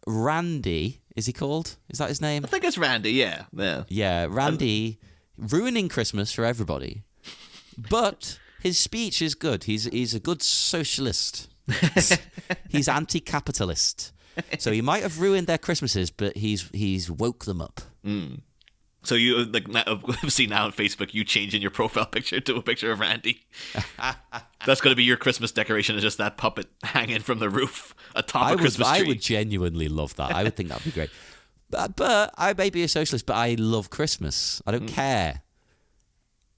Randy. Is he called? Is that his name? I think it's Randy. Yeah. Yeah, Randy ruining Christmas for everybody. But his speech is good. He's a good socialist. He's anti-capitalist. So he might have ruined their Christmases, but he's woke them up. Mm. So you see now on Facebook, you changing your profile picture to a picture of Randy. That's going to be your Christmas decoration, is just that puppet hanging from the roof atop a Christmas tree. I would genuinely love that. I would think that would be great. But I may be a socialist, but I love Christmas. I don't care.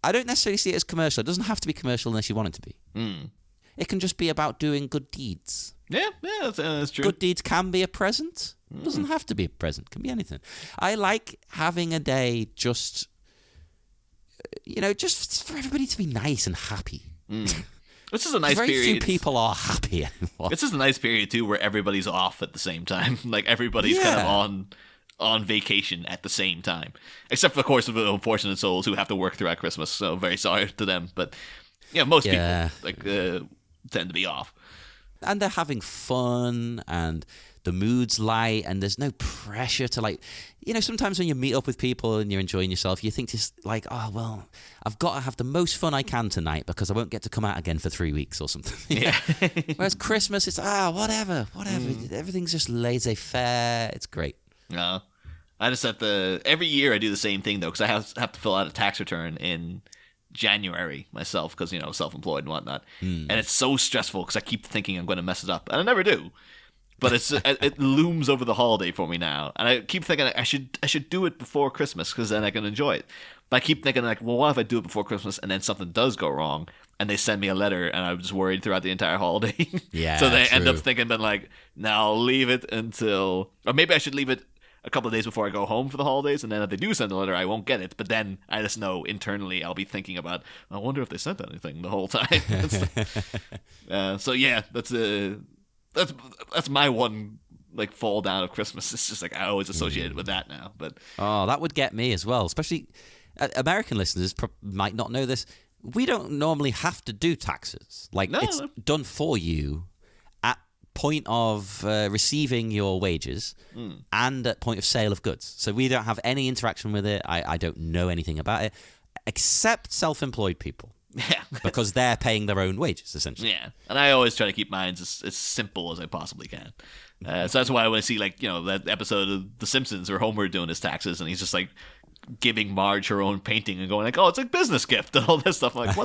I don't necessarily see it as commercial. It doesn't have to be commercial unless you want it to be. Mm. It can just be about doing good deeds. Yeah, that's true. Good deeds can be a present. It doesn't have to be a present. It can be anything. I like having a day just for everybody to be nice and happy. This is a nice period. Very few people are happy anymore. This is a nice period, too, where everybody's off at the same time. Like, everybody's kind of on vacation at the same time. Except, of course, for the unfortunate souls who have to work throughout Christmas. So, very sorry to them. But, most people tend to be off. And they're having fun, and the mood's light, and there's no pressure to, like, you know, sometimes when you meet up with people and you're enjoying yourself, you think just like, oh, well, I've got to have the most fun I can tonight because I won't get to come out again for 3 weeks or something. Yeah. Whereas Christmas, it's, whatever. Everything's just laissez-faire. It's great. No. I just have to, every year I do the same thing, though, because I have to fill out a tax return in January myself because, you know, self-employed and whatnot. And it's so stressful because I keep thinking I'm going to mess it up, and I never do. But it looms over the holiday for me now, and I keep thinking I should do it before Christmas because then I can enjoy it. But I keep thinking, like, well, what if I do it before Christmas and then something does go wrong and they send me a letter and I'm just worried throughout the entire holiday? Yeah, so they end true. up thinking, then, like, now I'll leave it until, or maybe I should leave it a couple of days before I go home for the holidays, and then if they do send a letter, I won't get it. But then I just know internally I'll be thinking about, I wonder if they sent anything the whole time. So yeah, that's my one, like, fall down of Christmas. It's just like I always associate it with that now. But that would get me as well. Especially American listeners might not know this. We don't normally have to do taxes. Like, it's done for you at point of receiving your wages and at point of sale of goods. So we don't have any interaction with it. I don't know anything about it except self-employed people. Yeah. Because they're paying their own wages, essentially. Yeah. And I always try to keep mine as simple as I possibly can. So that's why when I see, like, you know, that episode of The Simpsons where Homer doing his taxes and he's just, like, giving Marge her own painting and going, like, oh, it's a business gift and all this stuff. I'm like,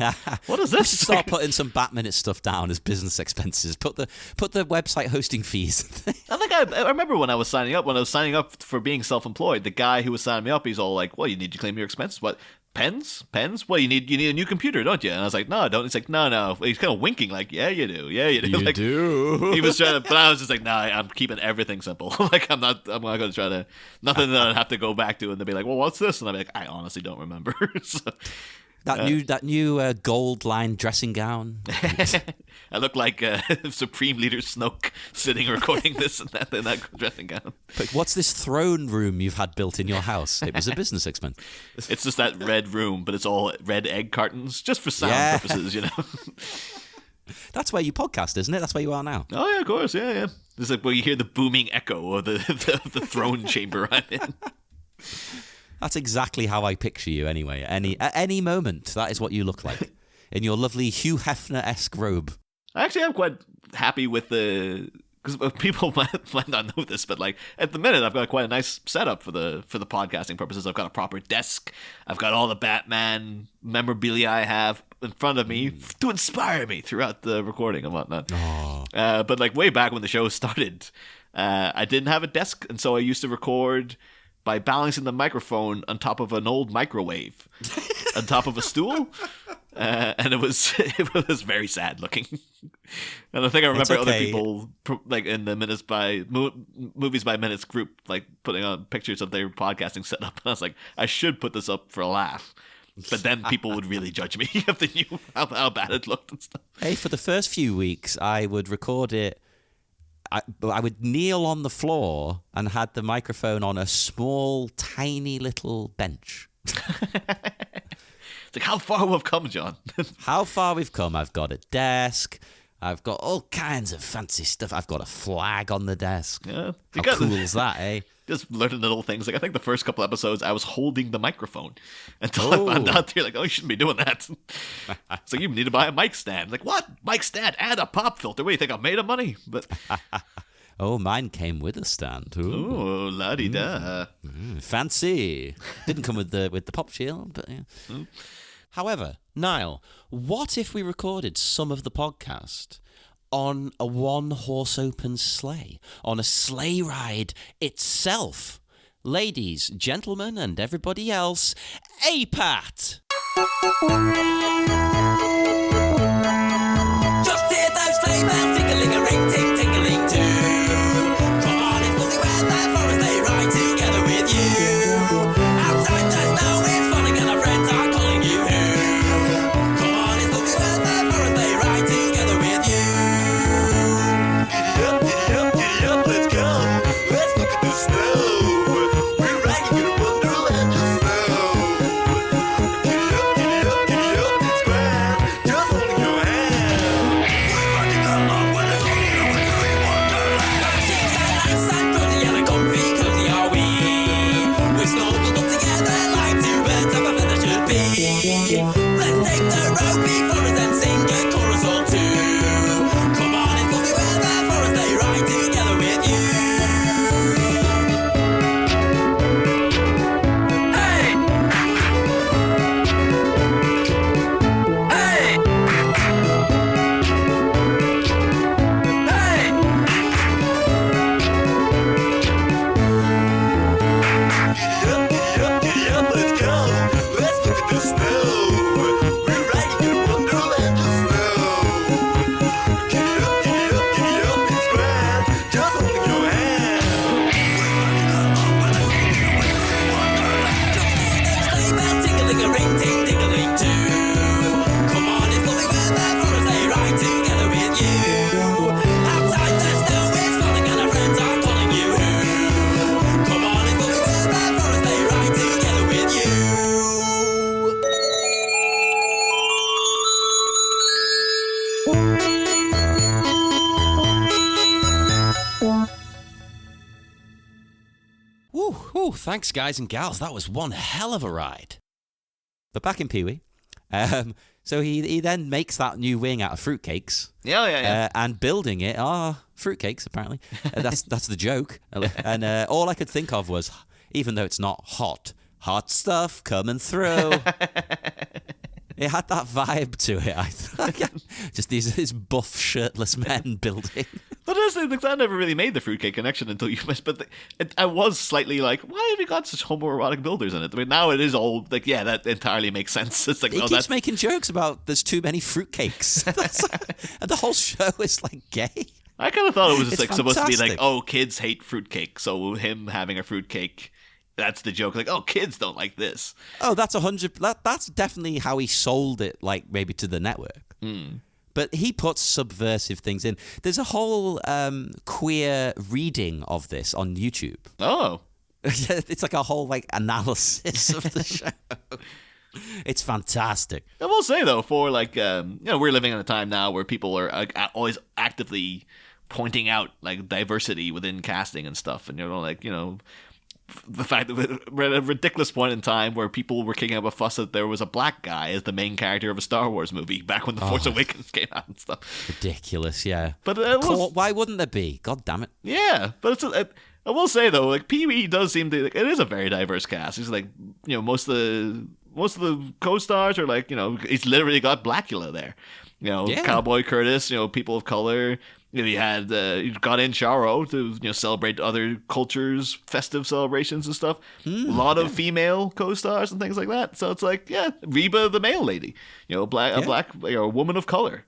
what is this? Start putting some Batman stuff down as business expenses. Put the website hosting fees. I think I remember when I was signing up for being self-employed, the guy who was signing me up, he's all like, well, you need to claim your expenses. What? Pens? Well, you need a new computer, don't you? And I was like, no, I don't. He's like, no. He's kind of winking, like, yeah, you do. You like, do. He was trying to, but I was just like, nah, I'm keeping everything simple. Like, I'm not going to try to, nothing that I'd have to go back to and they'll be like, well, what's this? And I'll be like, I honestly don't remember. So, that new gold lined dressing gown. I look like Supreme Leader Snoke sitting recording this and that in that dressing gown. But what's this throne room you've had built in your house? It was a business expense. It's just that red room, but it's all red egg cartons, just for sound purposes, you know. That's where you podcast, isn't it? That's where you are now. Oh yeah, of course, yeah. It's like where you hear the booming echo of the throne chamber I'm in. That's exactly how I picture you anyway. At any moment, that is what you look like. In your lovely Hugh Hefner-esque robe. Actually, I'm quite happy with because people might not know this, but, like, at the minute, I've got quite a nice setup for the podcasting purposes. I've got a proper desk. I've got all the Batman memorabilia I have in front of me to inspire me throughout the recording and whatnot. But, like, way back when the show started, I didn't have a desk, and so I used to record by balancing the microphone on top of an old microwave, on top of a stool, and it was very sad looking. And I think I remember other people, like, in the Movies by Minutes group, like, putting on pictures of their podcasting setup, and I was like, I should put this up for a laugh. But then people would really judge me if they knew how bad it looked and stuff. Hey, for the first few weeks, I would record it. I would kneel on the floor and had the microphone on a small, tiny little bench. It's like, how far we've come, John. How far we've come. I've got a desk. I've got all kinds of fancy stuff. I've got a flag on the desk. Yeah. How cool is that, eh? Just learning little things. Like, I think the first couple episodes, I was holding the microphone until I found out. You're like, oh, you shouldn't be doing that. So you need to buy a mic stand. Like, what? Mic stand? Add a pop filter. What do you think? I'm made of money? But oh, mine came with a stand. Ooh, la-di-da. Fancy. Didn't come with the pop shield, but yeah. However, Niall, what if we recorded some of the podcast on a one-horse open sleigh, on a sleigh ride itself? Ladies, gentlemen, and everybody else, A.P.A.T. Just hear those sleigh bells tingling-a-ring, ting-tingling too. Come on, it's fully weather for a sleigh ride together with you. Outside the snow is falling and our friends are calling you. Come on, it's fully weather for a sleigh ride together with you. Giddy up, let's go. Let's look at the snow. We're riding in a wonderland of snow. Giddy up, it's grand. Just holding your hand. We're riding along with a song in a wonderland. Six and Woo, thanks, guys and gals. That was one hell of a ride. But back in Pee-wee. So he then makes that new wing out of fruitcakes. Yeah. And building it are fruitcakes, apparently. That's the joke. And all I could think of was, even though it's not hot stuff coming through. It had that vibe to it, I thought. Just these buff, shirtless men building. But honestly, I never really made the fruitcake connection until you missed. But I was slightly like, why have we got such homoerotic builders in it? I mean, now it is all like, yeah, that entirely makes sense. It's like, he keeps making jokes about there's too many fruitcakes. And the whole show is like gay. I kind of thought it was just It's like supposed to be like, fantastic. oh, kids hate fruitcake, so him having a fruitcake. That's the joke. Like, oh, kids don't like this. Oh, that's 100. That's definitely how he sold it, like maybe to the network. But he puts subversive things in. There's a whole queer reading of this on YouTube. Oh, it's like a whole like analysis of the show. It's fantastic. I will say though, for like, we're living in a time now where people are always actively pointing out like diversity within casting and stuff, and the fact that we're at a ridiculous point in time where people were kicking up a fuss that there was a black guy as the main character of a Star Wars movie back when The Force Awakens came out and stuff. Ridiculous, yeah. But why wouldn't there be? God damn it. Yeah, but I will say though, like Pee-wee does seem to, like, it is a very diverse cast. It's like, most of the co-stars are like, he's literally got Blackula there. Cowboy Curtis, people of color. You had you got in Charo to celebrate other cultures' festive celebrations and stuff. A lot of female co-stars and things like that. So it's like, yeah, Reba the male lady, a black woman of color.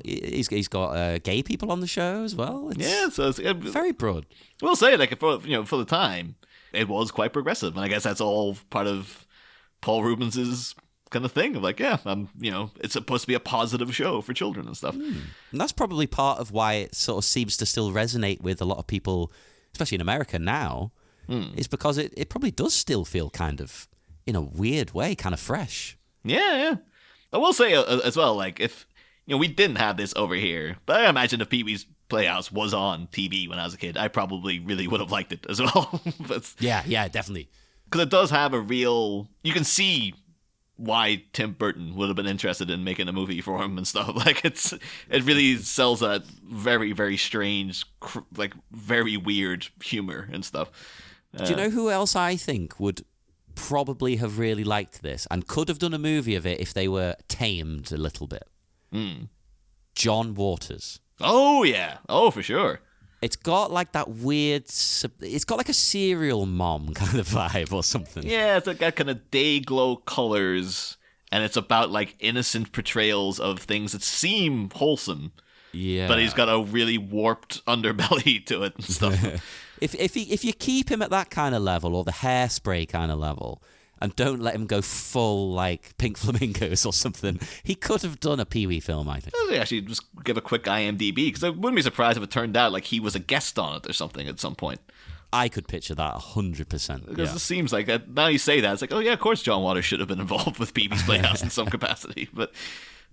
He's got gay people on the show as well. So it's very broad. We'll say like for the time, it was quite progressive, and I guess that's all part of Paul Rubens's kind of thing of like, it's supposed to be a positive show for children and stuff. And that's probably part of why it sort of seems to still resonate with a lot of people, especially in America now, is because it probably does still feel kind of, in a weird way, kind of fresh. Yeah. I will say as well, like if, we didn't have this over here, but I imagine if Pee-wee's Playhouse was on TV when I was a kid, I probably really would have liked it as well. Yeah, definitely. Because it does have you can see why Tim Burton would have been interested in making a movie for him and stuff. Like it really sells that very, very strange, like very weird humor and stuff. Do you know who else I think would probably have really liked this and could have done a movie of it if they were tamed a little bit? John Waters. Oh yeah. Oh, for sure. It's got like that weird, it's got like a serial mom kind of vibe or something. Yeah, it's like that kind of day glow colors, and it's about like innocent portrayals of things that seem wholesome. Yeah. But he's got a really warped underbelly to it and stuff. If you keep him at that kind of level or the Hairspray kind of level, and don't let him go full like Pink Flamingos or something, he could have done a Pee-wee film, I think. I'll actually just give a quick IMDb, because I wouldn't be surprised if it turned out like he was a guest on it or something at some point. I could picture that 100%. Because it seems like that, now you say that, it's like, oh yeah, of course John Waters should have been involved with Pee-wee's Playhouse in some capacity. But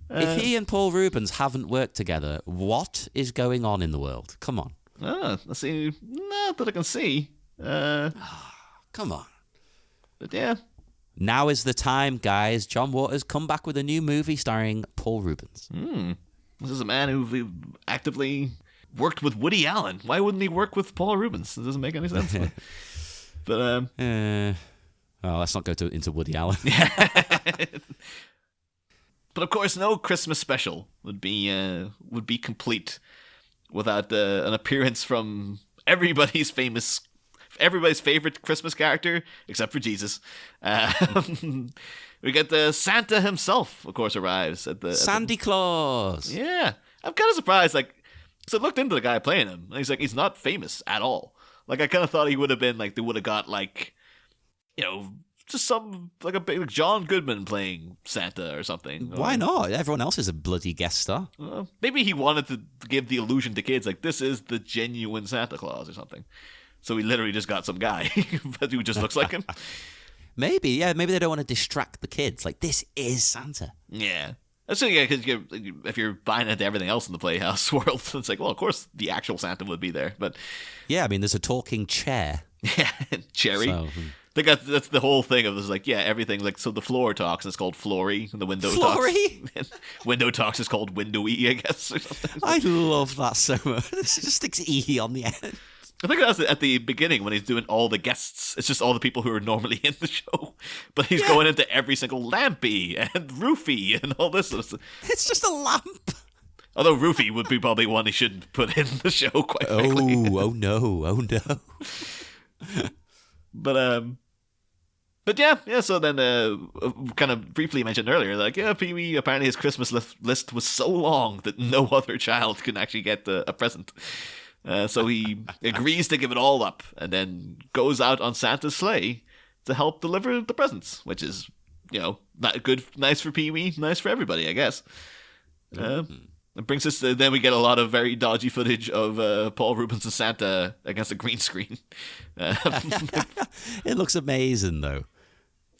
if he and Paul Rubens haven't worked together, what is going on in the world? Come on. Let's see. Not that I can see. Come on. But yeah. Now is the time, guys. John Waters come back with a new movie starring Paul Rubens. This is a man who actively worked with Woody Allen. Why wouldn't he work with Paul Rubens? It doesn't make any sense. But let's not go into Woody Allen. But of course, no Christmas special would be complete without an appearance from everybody's favorite Christmas character, except for Jesus. We get Santa himself, of course, arrives at the Sandy Claus. Yeah, I'm kind of surprised. Like, so I looked into the guy playing him, and he's not famous at all. Like, I kind of thought he would have been like, they would have got like, just some like a big John Goodman playing Santa or something. Why not? Everyone else is a bloody guest star. Maybe he wanted to give the illusion to kids like this is the genuine Santa Claus or something. So he literally just got some guy who just looks like him. Maybe they don't want to distract the kids. Like, this is Santa. Yeah. That's because if you're buying into everything else in the Playhouse world, it's like, well, of course the actual Santa would be there. But yeah, I mean, there's a talking chair Yeah, Cherry. So, I think that's the whole thing of this, like, yeah, everything, like, so the floor talks is called Flory, and the window Flory? talks. Window talks is called Windowy, I guess, or something. I love that so much. It just sticks E on the end. I think that's at the beginning when he's doing all the guests. It's just all the people who are normally in the show. But he's going into every single Lampy and Roofy and all this. It's just a lamp. Although Roofy would be probably one he shouldn't put in the show, quite frankly. Oh no. But yeah, so then kind of briefly mentioned earlier, like, yeah, Pee-wee, apparently his Christmas list was so long that no other child can actually get a present. So he agrees to give it all up and then goes out on Santa's sleigh to help deliver the presents, which is, not good, nice for Pee-wee, nice for everybody, I guess. It brings us to, then we get a lot of very dodgy footage of Paul Rubens and Santa against a green screen. It looks amazing, though.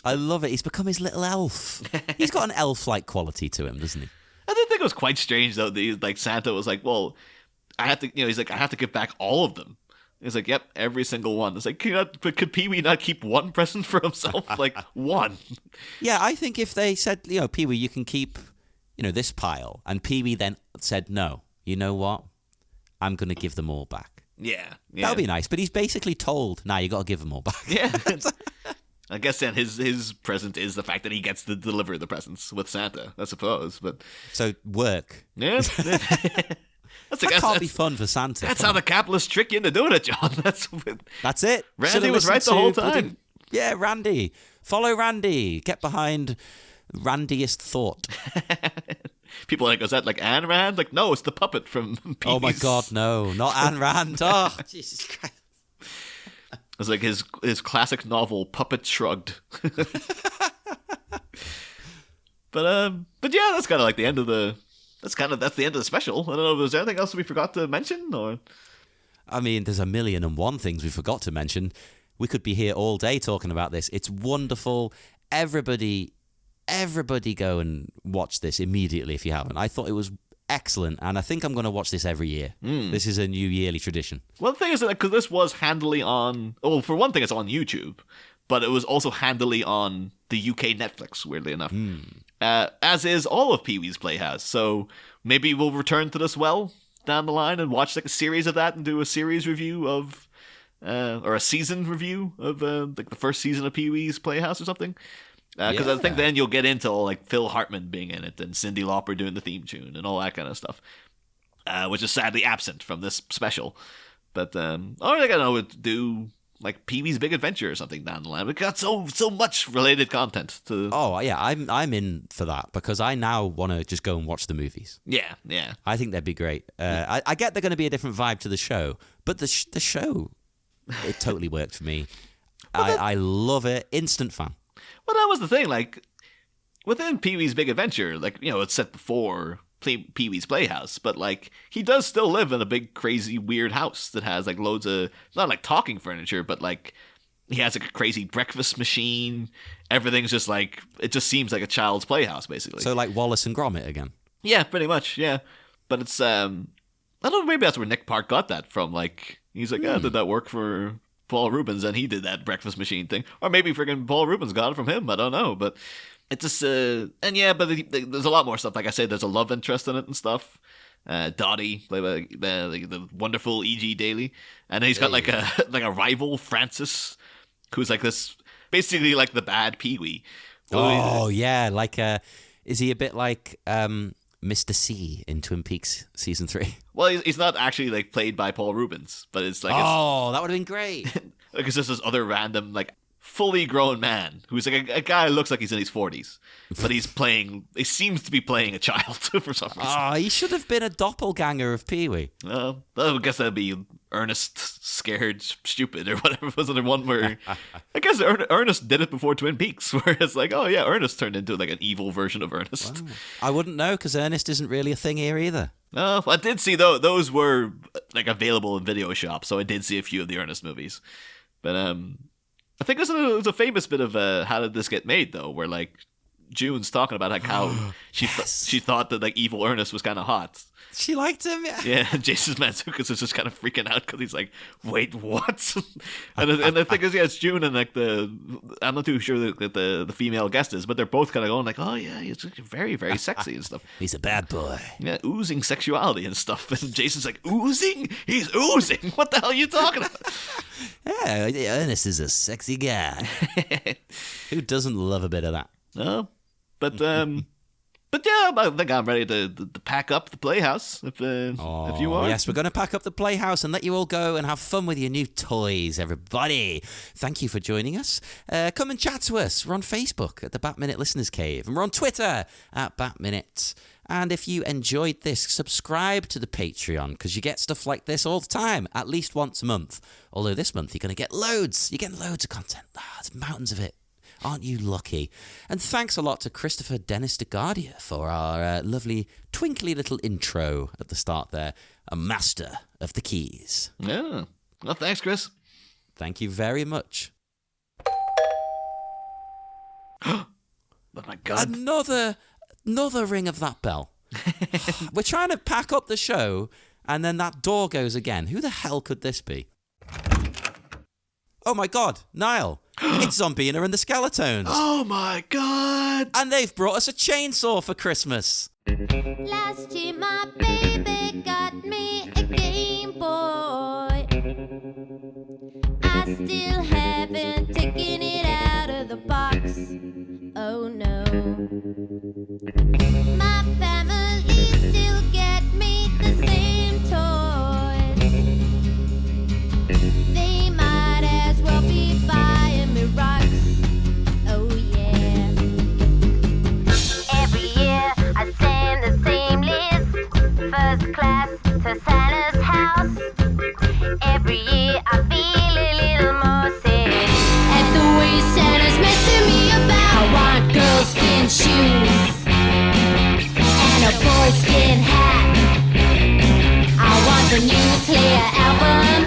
I love it. He's become his little elf. He's got an elf-like quality to him, doesn't he? I did think it was quite strange, though. Santa was like, well, I have to, he's like, I have to give back all of them. He's like, yep, every single one. It's like, could Pee-wee not keep one present for himself? Like, one. Yeah, I think if they said, Pee-wee, you can keep, this pile. And Pee-wee then said, no, you know what? I'm going to give them all back. Yeah. That would be nice. But he's basically told, nah, you got to give them all back. Yeah. I guess then his present is the fact that he gets to deliver the presents with Santa, I suppose. But so work. Yeah. That can't be fun for Santa. That's how the capitalists trick you into doing it, John. That's it. Randy was right the whole time. Yeah, Randy. Follow Randy. Get behind Randiest thought. People are like, is that like Ayn Rand? Like, no, it's the puppet from Pee-wee's. Oh my God, no. Not Ayn Rand. Oh, Jesus Christ. It's like his classic novel, Puppet Shrugged. But yeah, that's kind of like the end of the... That's the end of the special. I don't know, was there anything else we forgot to mention? Or I mean, there's 1,000,001 things we forgot to mention. We could be here all day talking about this. It's wonderful. Everybody go and watch this immediately if you haven't. I thought it was excellent, and I think I'm going to watch this every year. This is a new yearly tradition. Well, the thing is that because this was handily on... Well, for one thing, it's on YouTube, but it was also handily on the UK Netflix, weirdly enough. As is all of Pee-wee's Playhouse. So maybe we'll return to this down the line and watch like a series of that and do a series review of... or a season review of like the first season of Pee-wee's Playhouse or something. Because I think then you'll get into all like Phil Hartman being in it and Cyndi Lauper doing the theme tune and all that kind of stuff, which is sadly absent from this special. But or I gotta do like Pee-wee's Big Adventure or something down the line. We got so much related content to. Oh yeah, I'm in for that because I now want to just go and watch the movies. Yeah. I think that'd be great. I get they're going to be a different vibe to the show, but the show, it totally worked for me. I love it. Instant fan. Well, that was the thing. Like within Pee-wee's Big Adventure, like it's set before Pee-wee's Playhouse, but like he does still live in a big, crazy, weird house that has like loads of not like talking furniture, but like he has like a crazy breakfast machine. Everything's just like it just seems like a child's playhouse, basically. So like Wallace and Gromit again. Yeah, pretty much. Yeah, but it's I don't know. Maybe that's where Nick Park got that from. Like he's like, did that work for Paul Rubens, and he did that breakfast machine thing, or maybe freaking Paul Rubens got it from him. I don't know, but it just and yeah, but there's a lot more stuff. Like I said, there's a love interest in it and stuff. Dottie, played by the wonderful E.G. Daly, and he's got like a rival, Francis, who's like this, basically like the bad Pee-wee. Oh yeah, like is he a bit like Mr. C in Twin Peaks season 3? Well, he's not actually like played by Paul Rubens, but it's like that would have been great. Like it's just this other random like fully grown man who's like a guy who looks like he's in his 40s, but he seems to be playing a child for some reason. He should have been a doppelganger of Pee-wee. I guess that'd be Ernest Scared Stupid or whatever. Was there one where I guess Ernest did it before Twin Peaks, where it's like, oh yeah, Ernest turned into like an evil version of Ernest. Wow. I wouldn't know because Ernest isn't really a thing here either. No, I did see those were like available in video shops, so I did see a few of the Ernest movies. But I think it was a famous bit of How Did This Get Made, though, where like June's talking about like how she thought that like evil Ernest was kind of hot. She liked him, yeah. Yeah, Jason's Mantzoukas is just kind of freaking out because he's like, wait, what? and the thing is, yeah, it's June and like I'm not too sure that the female guest is, but they're both kind of going like, oh yeah, he's very, very sexy and stuff. He's a bad boy. Yeah, oozing sexuality and stuff. And Jason's like, oozing? He's oozing? What the hell are you talking about? Yeah, Ernest is a sexy guy. Who doesn't love a bit of that? No, but yeah, I think I'm ready to pack up the Playhouse if you are. Yes, we're going to pack up the Playhouse and let you all go and have fun with your new toys, everybody. Thank you for joining us. Come and chat to us. We're on Facebook at the Bat Minute Listeners Cave, and we're on Twitter at Bat Minute. And if you enjoyed this, subscribe to the Patreon, because you get stuff like this all the time, at least once a month. Although this month you're going to get loads. You're getting loads of content. There's mountains of it. Aren't you lucky? And thanks a lot to Christopher Dennis de Guardia for our lovely twinkly little intro at the start there. A master of the keys. Yeah. Well, thanks, Chris. Thank you very much. Oh my God. Another ring of that bell. We're trying to pack up the show, and then that door goes again. Who the hell could this be? Oh my God, Niall. It's Zombina and the Skeletons. Oh my God. And they've brought us a chainsaw for Christmas. Last year my baby got me a Game Boy. I still haven't taken it out of the box. Oh no. My family still get me the same toys. They might as well be buying me rocks. Oh yeah. Every year I send the same list. First class to Santa's house. Every year I feel a little more sick at the way Santa's messing me about. I want girlskin shoes and a boyskin hat. I want the new Slayer album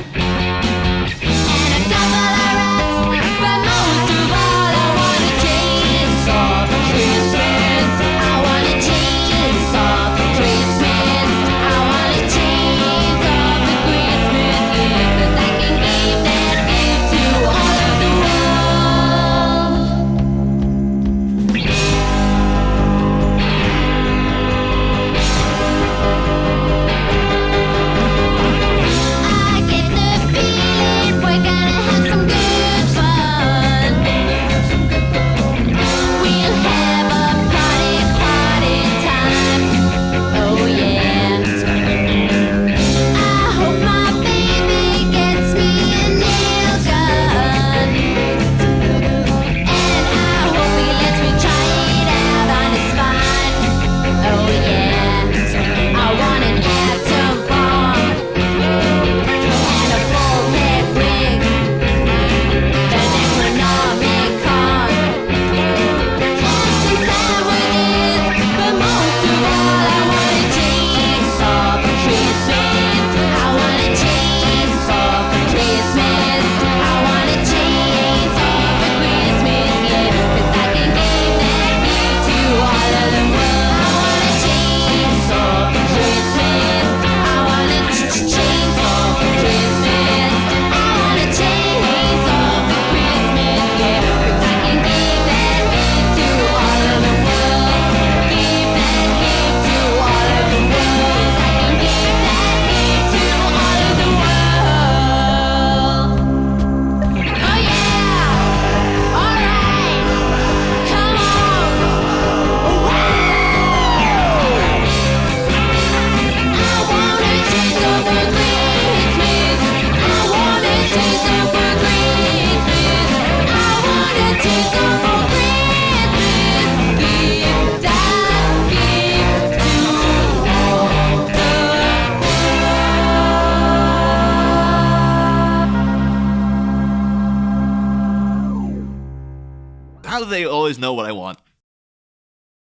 and a double RS. But most of all, I want a chainsaw for Christmas. I want a chainsaw for Christmas. I want a chainsaw for Christmas, yeah, 'cause I can give that gift to all of the world. I get the feeling we're gonna have some good fun. We'll have a party time. Oh yeah. I hope my baby gets me a nail gun. And I hope he lets me try it out on his spine. Oh yeah. I want an atom bomb and a bullhead ring, the Necronomicon, some sandwiches, but most of all I want a chainsaw for Christmas. I want a chainsaw for Christmas. I want a chainsaw for Christmas, yeah, 'cause I can give that gift to all of the world. I want a chainsaw for Christmas. I want a chainsaw for Christmas. I want a chainsaw for Christmas, yeah, 'cause I can give that gift to all of the world. Give that gift to all of the world. I can give that gift to all of the world. Oh yeah! All right, come on! Wow! I want a chainsaw for Christmas. I want a chainsaw for Christmas. I want a chainsaw for Christmas. Give that gift to all the How do they always know what I want?